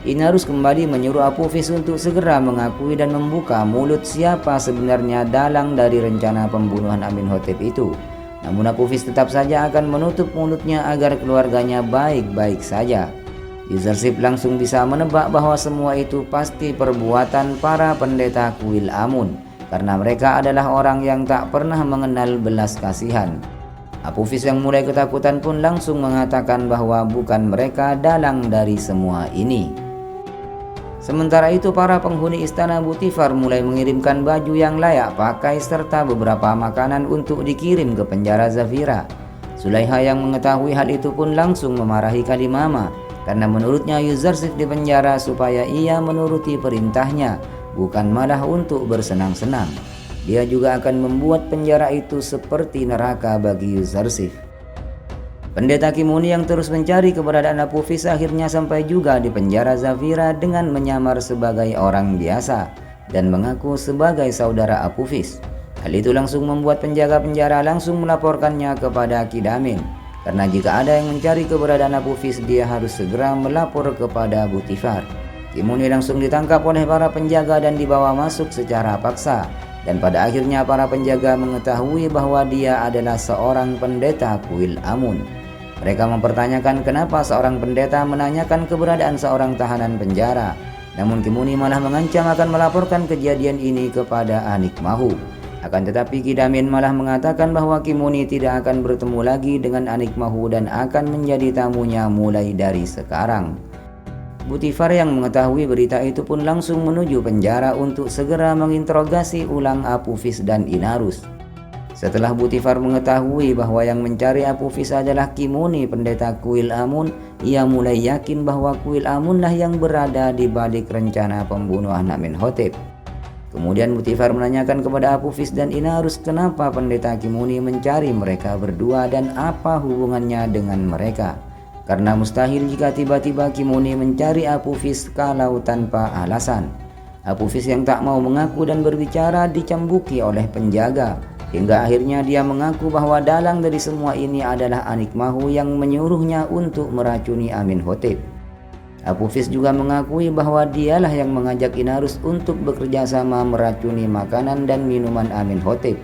Inarus kembali menyuruh Apophis untuk segera mengakui dan membuka mulut siapa sebenarnya dalang dari rencana pembunuhan Amenhotep itu. Namun Apophis tetap saja akan menutup mulutnya agar keluarganya baik-baik saja. Yuzarsif langsung bisa menebak bahwa semua itu pasti perbuatan para pendeta kuil Amun, karena mereka adalah orang yang tak pernah mengenal belas kasihan. Apophis yang mulai ketakutan pun langsung mengatakan bahwa bukan mereka dalang dari semua ini. Sementara itu para penghuni istana Butifar mulai mengirimkan baju yang layak pakai serta beberapa makanan untuk dikirim ke penjara Zafira. Zulaiha yang mengetahui hal itu pun langsung memarahi Kalimama, karena menurutnya Yuzarsif di penjara supaya ia menuruti perintahnya, bukan malah untuk bersenang-senang. Dia juga akan membuat penjara itu seperti neraka bagi Yuzarsif. Pendeta Kimuni yang terus mencari keberadaan Apophis akhirnya sampai juga di penjara Zafira dengan menyamar sebagai orang biasa dan mengaku sebagai saudara Apophis. Hal itu langsung membuat penjaga penjara langsung melaporkannya kepada Kidamin, karena jika ada yang mencari keberadaan Apophis dia harus segera melapor kepada Butifar. Kimuni langsung ditangkap oleh para penjaga dan dibawa masuk secara paksa. Dan pada akhirnya para penjaga mengetahui bahwa dia adalah seorang pendeta kuil Amun. Mereka mempertanyakan kenapa seorang pendeta menanyakan keberadaan seorang tahanan penjara. Namun Kimuni malah mengancam akan melaporkan kejadian ini kepada Anikmahu. Akan tetapi Kidamin malah mengatakan bahwa Kimuni tidak akan bertemu lagi dengan Anikmahu dan akan menjadi tamunya mulai dari sekarang. Butifar yang mengetahui berita itu pun langsung menuju penjara untuk segera menginterogasi ulang Apophis dan Inarus. Setelah Butifar mengetahui bahwa yang mencari Apophis adalah Kimuni pendeta kuil Amun, ia mulai yakin bahwa kuil Amunlah yang berada di balik rencana pembunuhan Amenhotep. Kemudian Butifar menanyakan kepada Apophis dan Inarus kenapa pendeta Kimuni mencari mereka berdua dan apa hubungannya dengan mereka. Karena mustahil jika tiba-tiba Kimuni mencari Apophis kalau tanpa alasan. Apophis yang tak mau mengaku dan berbicara dicambuki oleh penjaga, hingga akhirnya dia mengaku bahwa dalang dari semua ini adalah Anikmahu yang menyuruhnya untuk meracuni Amenhotep. Apophis juga mengakui bahwa dialah yang mengajak Inarus untuk bekerja sama meracuni makanan dan minuman Amenhotep.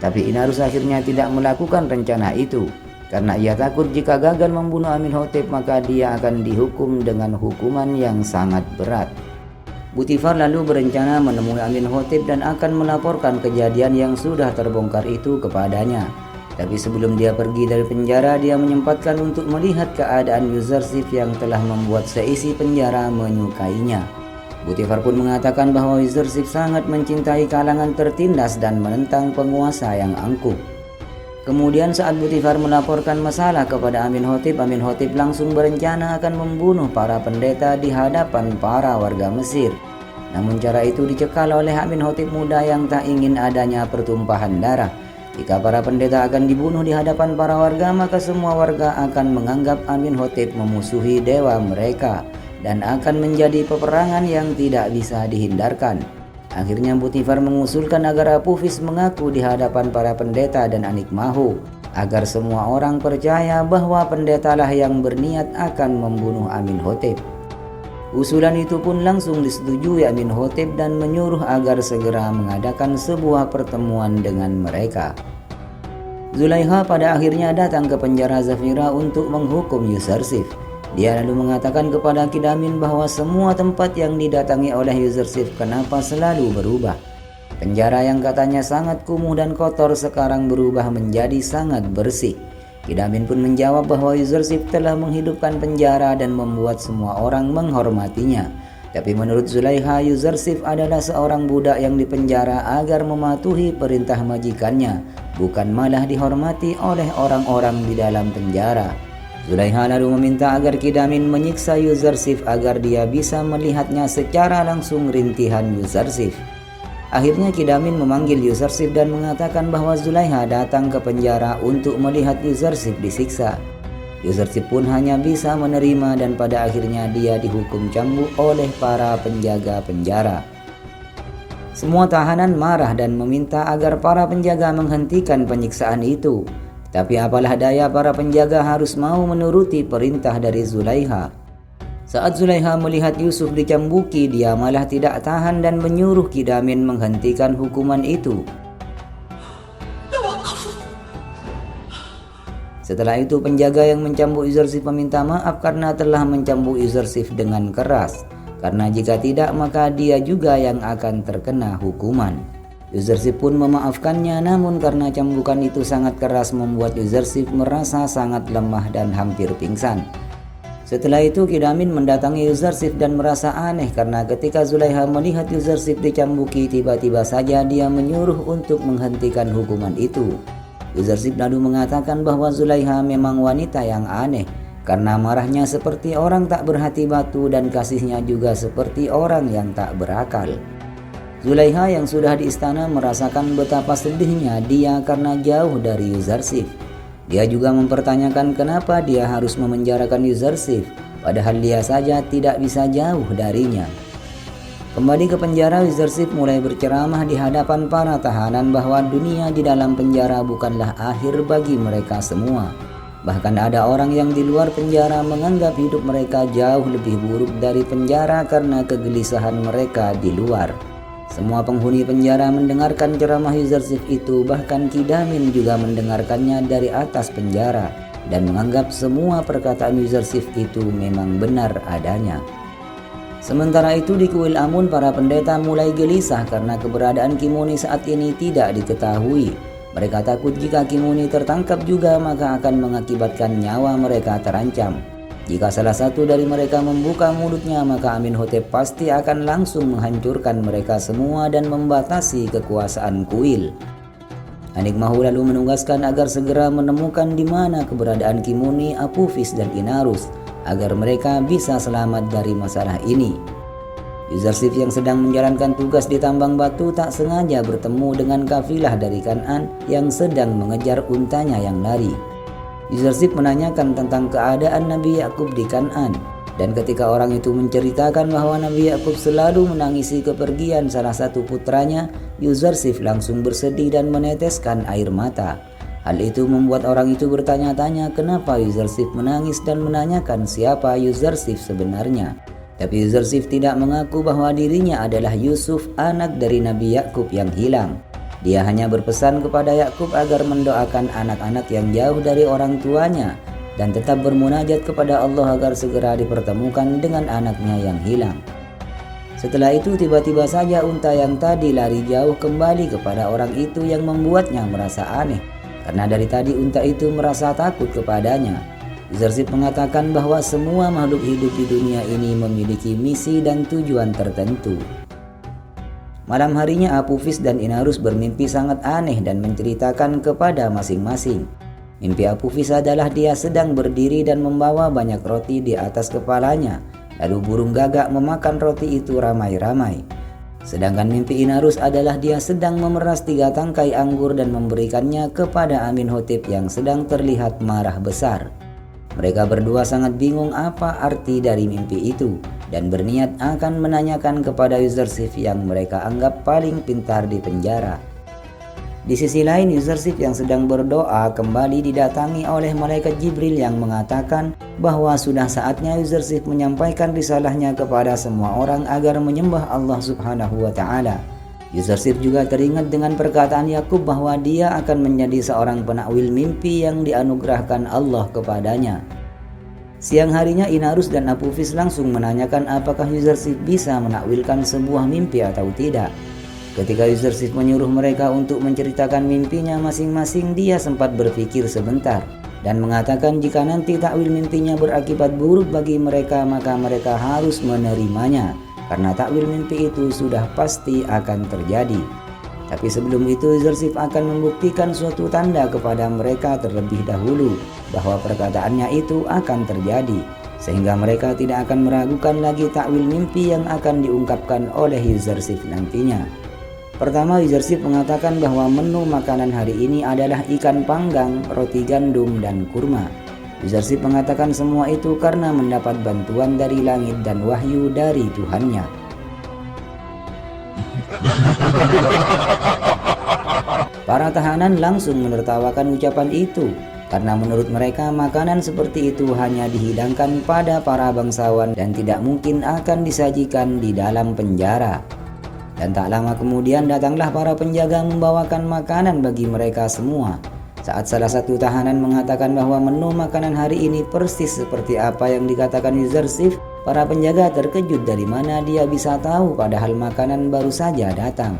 Tapi Inarus akhirnya tidak melakukan rencana itu, karena ia takut jika gagal membunuh Amenhotep maka dia akan dihukum dengan hukuman yang sangat berat. Butifar lalu berencana menemui Amenhotep dan akan melaporkan kejadian yang sudah terbongkar itu kepadanya. Tapi sebelum dia pergi dari penjara, dia menyempatkan untuk melihat keadaan Yuzarsif yang telah membuat seisi penjara menyukainya. Butifar pun mengatakan bahwa Yuzarsif sangat mencintai kalangan tertindas dan menentang penguasa yang angkuh. Kemudian saat Butifar melaporkan masalah kepada Amenhotep, Amenhotep langsung berencana akan membunuh para pendeta di hadapan para warga Mesir. Namun cara itu dicekal oleh Amenhotep muda yang tak ingin adanya pertumpahan darah. Jika para pendeta akan dibunuh di hadapan para warga, maka semua warga akan menganggap Amenhotep memusuhi dewa mereka dan akan menjadi peperangan yang tidak bisa dihindarkan. Akhirnya Butifar mengusulkan agar Apophis mengaku di hadapan para pendeta dan Anikmaho, agar semua orang percaya bahwa pendetalah yang berniat akan membunuh Amenhotep. Usulan itu pun langsung disetujui Amenhotep dan menyuruh agar segera mengadakan sebuah pertemuan dengan mereka. Zulaiha pada akhirnya datang ke penjara Zafira untuk menghukum Yuzarsif. Dia lalu mengatakan kepada Kidamin bahwa semua tempat yang didatangi oleh Yuzarsif kenapa selalu berubah. Penjara yang katanya sangat kumuh dan kotor sekarang berubah menjadi sangat bersih. Kidamin pun menjawab bahwa Yuzarsif telah menghidupkan penjara dan membuat semua orang menghormatinya. Tapi menurut Zulaiha, Yuzarsif adalah seorang budak yang dipenjara agar mematuhi perintah majikannya, bukan malah dihormati oleh orang-orang di dalam penjara. Zulaiha lalu meminta agar Kidamin menyiksa Yuzarsif agar dia bisa melihatnya secara langsung rintihan Yuzarsif. Akhirnya Kidamin memanggil Yuzarsif dan mengatakan bahwa Zulaiha datang ke penjara untuk melihat Yuzarsif disiksa. Yuzarsif pun hanya bisa menerima dan pada akhirnya dia dihukum cambuk oleh para penjaga penjara. Semua tahanan marah dan meminta agar para penjaga menghentikan penyiksaan itu. Tapi apalah daya, para penjaga harus mau menuruti perintah dari Zulaiha. Saat Zulaiha melihat Yusuf dicambuki, dia malah tidak tahan dan menyuruh Kidamin menghentikan hukuman itu. Setelah itu penjaga yang mencambuk Yuzarsif meminta maaf karena telah mencambuk Yuzarsif dengan keras. Karena jika tidak maka dia juga yang akan terkena hukuman. Yuzarsif pun memaafkannya, namun karena cambukan itu sangat keras membuat Yuzarsif merasa sangat lemah dan hampir pingsan. Setelah itu Kidamin mendatangi Yuzarsif dan merasa aneh karena ketika Zulaiha melihat Yuzarsif dicambuki, tiba-tiba saja dia menyuruh untuk menghentikan hukuman itu. Yuzarsif lalu mengatakan bahwa Zulaiha memang wanita yang aneh karena marahnya seperti orang tak berhati batu dan kasihnya juga seperti orang yang tak berakal. Zulaiha yang sudah di istana merasakan betapa sedihnya dia karena jauh dari Yuzarsif. Dia juga mempertanyakan kenapa dia harus memenjarakan Yuzarsif, padahal dia saja tidak bisa jauh darinya. Kembali ke penjara, Yuzarsif mulai berceramah di hadapan para tahanan bahwa dunia di dalam penjara bukanlah akhir bagi mereka semua. Bahkan ada orang yang di luar penjara menganggap hidup mereka jauh lebih buruk dari penjara karena kegelisahan mereka di luar. Semua penghuni penjara mendengarkan ceramah Yuzarsif itu, bahkan Kidamin juga mendengarkannya dari atas penjara dan menganggap semua perkataan Yuzarsif itu memang benar adanya. Sementara itu di kuil Amun, para pendeta mulai gelisah karena keberadaan Kimoni saat ini tidak diketahui. Mereka takut jika Kimoni tertangkap juga maka akan mengakibatkan nyawa mereka terancam. Jika salah satu dari mereka membuka mulutnya maka Amenhotep pasti akan langsung menghancurkan mereka semua dan membatasi kekuasaan kuil. Anikmaho lalu menugaskan agar segera menemukan di mana keberadaan Kimoni, Apophis dan Inarus agar mereka bisa selamat dari masalah ini. Yuzarsif yang sedang menjalankan tugas di tambang batu tak sengaja bertemu dengan kafilah dari Kan'an yang sedang mengejar untanya yang lari. Yuzarsif menanyakan tentang keadaan Nabi Yakub di Kan'an, dan ketika orang itu menceritakan bahwa Nabi Yakub selalu menangisi kepergian salah satu putranya, Yuzarsif langsung bersedih dan meneteskan air mata. Hal itu membuat orang itu bertanya-tanya kenapa Yuzarsif menangis dan menanyakan siapa Yuzarsif sebenarnya. Tapi Yuzarsif tidak mengaku bahwa dirinya adalah Yusuf, anak dari Nabi Yakub yang hilang. Dia hanya berpesan kepada Yakub agar mendoakan anak-anak yang jauh dari orang tuanya dan tetap bermunajat kepada Allah agar segera dipertemukan dengan anaknya yang hilang. Setelah itu tiba-tiba saja unta yang tadi lari jauh kembali kepada orang itu yang membuatnya merasa aneh, karena dari tadi unta itu merasa takut kepadanya. Yuzarsif mengatakan bahwa semua makhluk hidup di dunia ini memiliki misi dan tujuan tertentu. Malam harinya Apophis dan Inarus bermimpi sangat aneh dan menceritakan kepada masing-masing. Mimpi Apophis adalah dia sedang berdiri dan membawa banyak roti di atas kepalanya, lalu burung gagak memakan roti itu ramai-ramai. Sedangkan mimpi Inarus adalah dia sedang memeras 3 tangkai anggur dan memberikannya kepada Amenhotep yang sedang terlihat marah besar. Mereka berdua sangat bingung apa arti dari mimpi itu dan berniat akan menanyakan kepada Yuzarsif yang mereka anggap paling pintar di penjara. Di sisi lain, Yuzarsif yang sedang berdoa kembali didatangi oleh malaikat Jibril yang mengatakan bahwa sudah saatnya Yuzarsif menyampaikan risalahnya kepada semua orang agar menyembah Allah Subhanahu wa Ta'ala. Yuzarsif juga teringat dengan perkataan Yakub bahwa dia akan menjadi seorang penakwil mimpi yang dianugerahkan Allah kepadanya. Siang harinya Inarus dan Apophis langsung menanyakan apakah Yuzarsif bisa menakwilkan sebuah mimpi atau tidak. Ketika Yuzarsif menyuruh mereka untuk menceritakan mimpinya masing-masing, dia sempat berpikir sebentar dan mengatakan jika nanti takwil mimpinya berakibat buruk bagi mereka maka mereka harus menerimanya, karena takwil mimpi itu sudah pasti akan terjadi. Tapi sebelum itu Yuzarsif akan membuktikan suatu tanda kepada mereka terlebih dahulu bahwa perkataannya itu akan terjadi, sehingga mereka tidak akan meragukan lagi takwil mimpi yang akan diungkapkan oleh Yuzarsif nantinya. Pertama, Yuzarsif mengatakan bahwa menu makanan hari ini adalah ikan panggang, roti gandum, dan kurma. Yuzarsif mengatakan semua itu karena mendapat bantuan dari langit dan wahyu dari Tuhannya. Para tahanan langsung menertawakan ucapan itu, karena menurut mereka makanan seperti itu hanya dihidangkan pada para bangsawan dan tidak mungkin akan disajikan di dalam penjara. Dan tak lama kemudian datanglah para penjaga membawakan makanan bagi mereka semua. Saat salah satu tahanan mengatakan bahwa menu makanan hari ini persis seperti apa yang dikatakan Yuzarsif, para penjaga terkejut dari mana dia bisa tahu padahal makanan baru saja datang.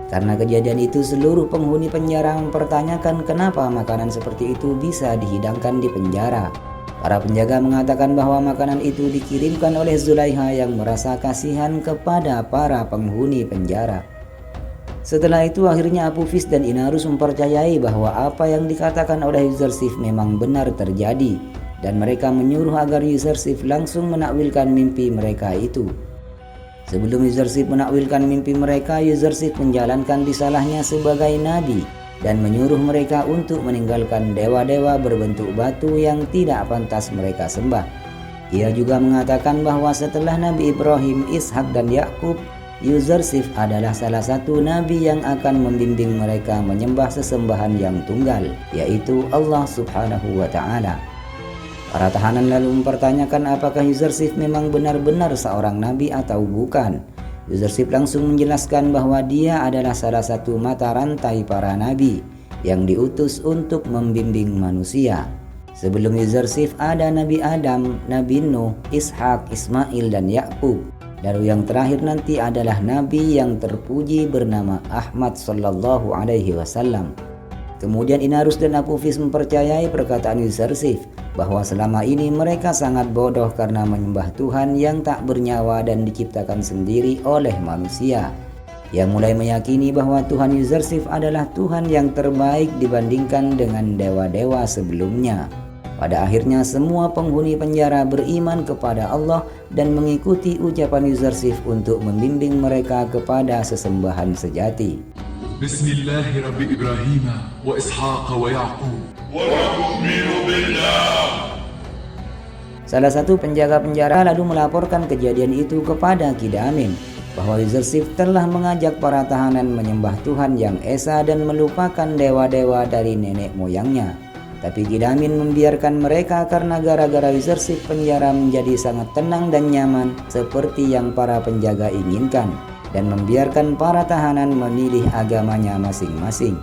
Karena kejadian itu seluruh penghuni penjara mempertanyakan kenapa makanan seperti itu bisa dihidangkan di penjara. Para penjaga mengatakan bahwa makanan itu dikirimkan oleh Zulaiha yang merasa kasihan kepada para penghuni penjara. Setelah itu akhirnya Apophis dan Inarus mempercayai bahwa apa yang dikatakan oleh Yuzarsif memang benar terjadi, dan mereka menyuruh agar Yuzarsif langsung menakwilkan mimpi mereka itu. Sebelum Yuzarsif menakwilkan mimpi mereka, Yuzarsif menjalankan risalahnya sebagai nabi dan menyuruh mereka untuk meninggalkan dewa-dewa berbentuk batu yang tidak pantas mereka sembah. Ia juga mengatakan bahwa setelah Nabi Ibrahim, Ishak, dan Yakub, Yuzarsif adalah salah satu nabi yang akan membimbing mereka menyembah sesembahan yang tunggal, yaitu Allah Subhanahu wa Ta'ala. Para tahanan lalu mempertanyakan apakah Yuzarsif memang benar-benar seorang nabi atau bukan. Yuzarsif langsung menjelaskan bahwa dia adalah salah satu mata rantai para nabi yang diutus untuk membimbing manusia. Sebelum Yuzarsif ada Nabi Adam, Nabi Nuh, Ishak, Ismail, dan Yakub. Lalu yang terakhir nanti adalah nabi yang terpuji bernama Ahmad sallallahu alaihi wasallam. Kemudian Inarus dan Apophis mempercayai perkataan Yuzarsif bahwa selama ini mereka sangat bodoh karena menyembah Tuhan yang tak bernyawa dan diciptakan sendiri oleh manusia. Ia mulai meyakini bahwa Tuhan Yuzarsif adalah Tuhan yang terbaik dibandingkan dengan dewa-dewa sebelumnya. Pada akhirnya semua penghuni penjara beriman kepada Allah dan mengikuti ucapan Yuzarsif untuk membimbing mereka kepada sesembahan sejati. Bismillahi Rabbi Ibrahim wa Ishaq wa Yaqub. Salah satu penjaga penjara lalu melaporkan kejadian itu kepada Ki Damin, bahwa Yuzarsif telah mengajak para tahanan menyembah Tuhan yang esa dan melupakan dewa-dewa dari nenek moyangnya. Tapi Ki Damin membiarkan mereka karena gara-gara Yuzarsif penjara menjadi sangat tenang dan nyaman seperti yang para penjaga inginkan. dan membiarkan para tahanan memilih agamanya masing-masing.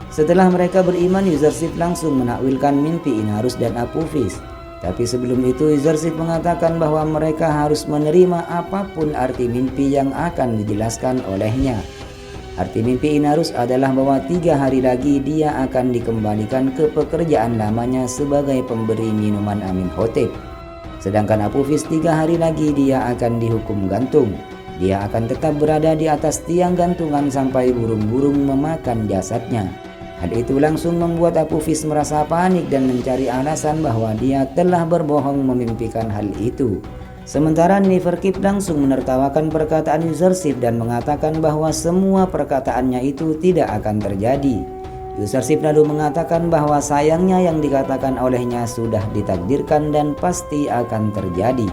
Setelah mereka beriman, Yuzarsif langsung menakwilkan mimpi Inarus dan Apophis. Tapi sebelum itu Yuzarsif mengatakan bahwa mereka harus menerima apapun arti mimpi yang akan dijelaskan olehnya. Arti mimpi Inarus adalah bahwa 3 hari lagi dia akan dikembalikan ke pekerjaan lamanya sebagai pemberi minuman Amenhotep. Sedangkan Apophis 3 hari lagi dia akan dihukum gantung. Dia akan tetap berada di atas tiang gantungan sampai burung-burung memakan jasadnya. Hal itu langsung membuat Apophis merasa panik dan mencari alasan bahwa dia telah berbohong memimpikan hal itu. Sementara Neferkip langsung menertawakan perkataan Yuzarsif dan mengatakan bahwa semua perkataannya itu tidak akan terjadi. Yuzarsif lalu mengatakan bahwa sayangnya yang dikatakan olehnya sudah ditakdirkan dan pasti akan terjadi.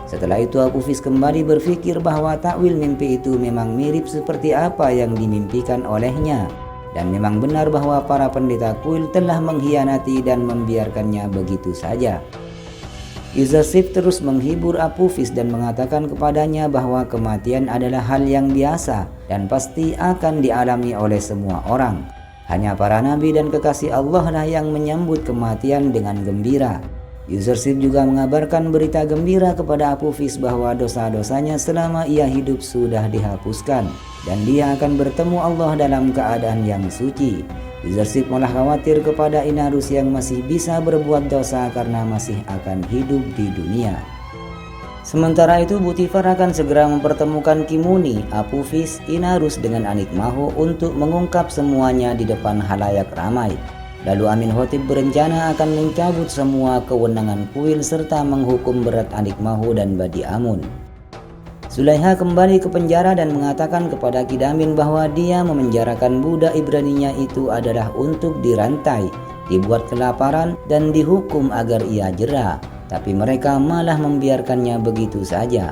Setelah itu Apophis kembali berpikir bahwa takwil mimpi itu memang mirip seperti apa yang dimimpikan olehnya. Dan memang benar bahwa para pendeta kuil telah mengkhianati dan membiarkannya begitu saja. Yuzarsif terus menghibur Apophis dan mengatakan kepadanya bahwa kematian adalah hal yang biasa dan pasti akan dialami oleh semua orang. Hanya para nabi dan kekasih Allah lah yang menyambut kematian dengan gembira. Yuzarsif juga mengabarkan berita gembira kepada Apophis bahwa dosa-dosanya selama ia hidup sudah dihapuskan dan dia akan bertemu Allah dalam keadaan yang suci. Yuzarsif malah khawatir kepada Inarus yang masih bisa berbuat dosa karena masih akan hidup di dunia. Sementara itu Butifar akan segera mempertemukan Kimuni, Apophis, Inarus dengan Anikmaho untuk mengungkap semuanya di depan halayak ramai. Lalu Amenhotep berencana akan mencabut semua kewenangan kuil serta menghukum berat Anikmaho dan Badi Amun. Zulaiha kembali ke penjara dan mengatakan kepada Kidamin bahwa dia memenjarakan budak Ibraninya itu adalah untuk dirantai, dibuat kelaparan dan dihukum agar ia jera. Tapi mereka malah membiarkannya begitu saja.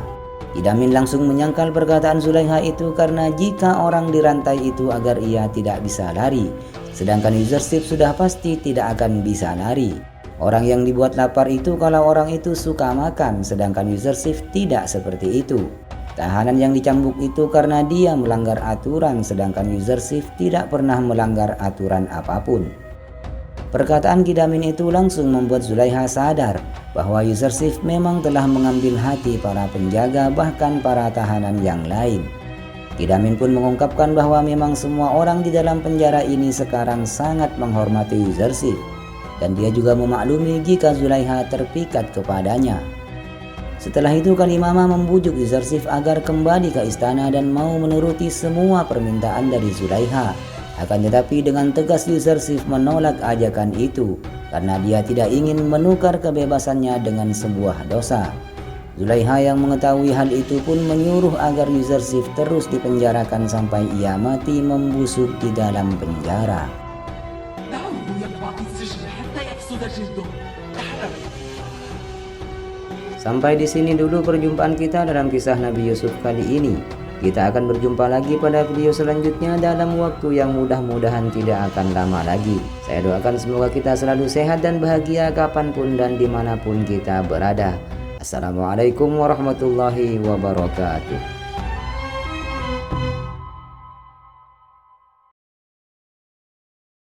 Kidamin langsung menyangkal perkataan Zulaiha itu karena jika orang dirantai itu agar ia tidak bisa lari, sedangkan Yuzarsif sudah pasti tidak akan bisa lari. Orang yang dibuat lapar itu kalau orang itu suka makan, sedangkan Yuzarsif tidak seperti itu. Tahanan yang dicambuk itu karena dia melanggar aturan, sedangkan Yuzarsif tidak pernah melanggar aturan apapun. Perkataan Kidamin itu langsung membuat Zulaiha sadar bahwa Yuzarsif memang telah mengambil hati para penjaga bahkan para tahanan yang lain. Kidamin pun mengungkapkan bahwa memang semua orang di dalam penjara ini sekarang sangat menghormati Yuzarsif dan dia juga memaklumi jika Zulaiha terpikat kepadanya. Setelah itu Kalimama membujuk Yuzarsif agar kembali ke istana dan mau menuruti semua permintaan dari Zulaiha. Akan tetapi dengan tegas Yuzarsif menolak ajakan itu karena dia tidak ingin menukar kebebasannya dengan sebuah dosa. Zulaiha yang mengetahui hal itu pun menyuruh agar Yuzarsif terus dipenjarakan sampai ia mati membusuk di dalam penjara. دعوه يقبع في السجن حتى يفسد جلده. احرم. Sampai di sini dulu perjumpaan kita dalam kisah Nabi Yusuf kali ini. Kita akan berjumpa lagi pada video selanjutnya dalam waktu yang mudah-mudahan tidak akan lama lagi. Saya doakan semoga kita selalu sehat dan bahagia kapanpun dan dimanapun kita berada. Assalamualaikum warahmatullahi wabarakatuh.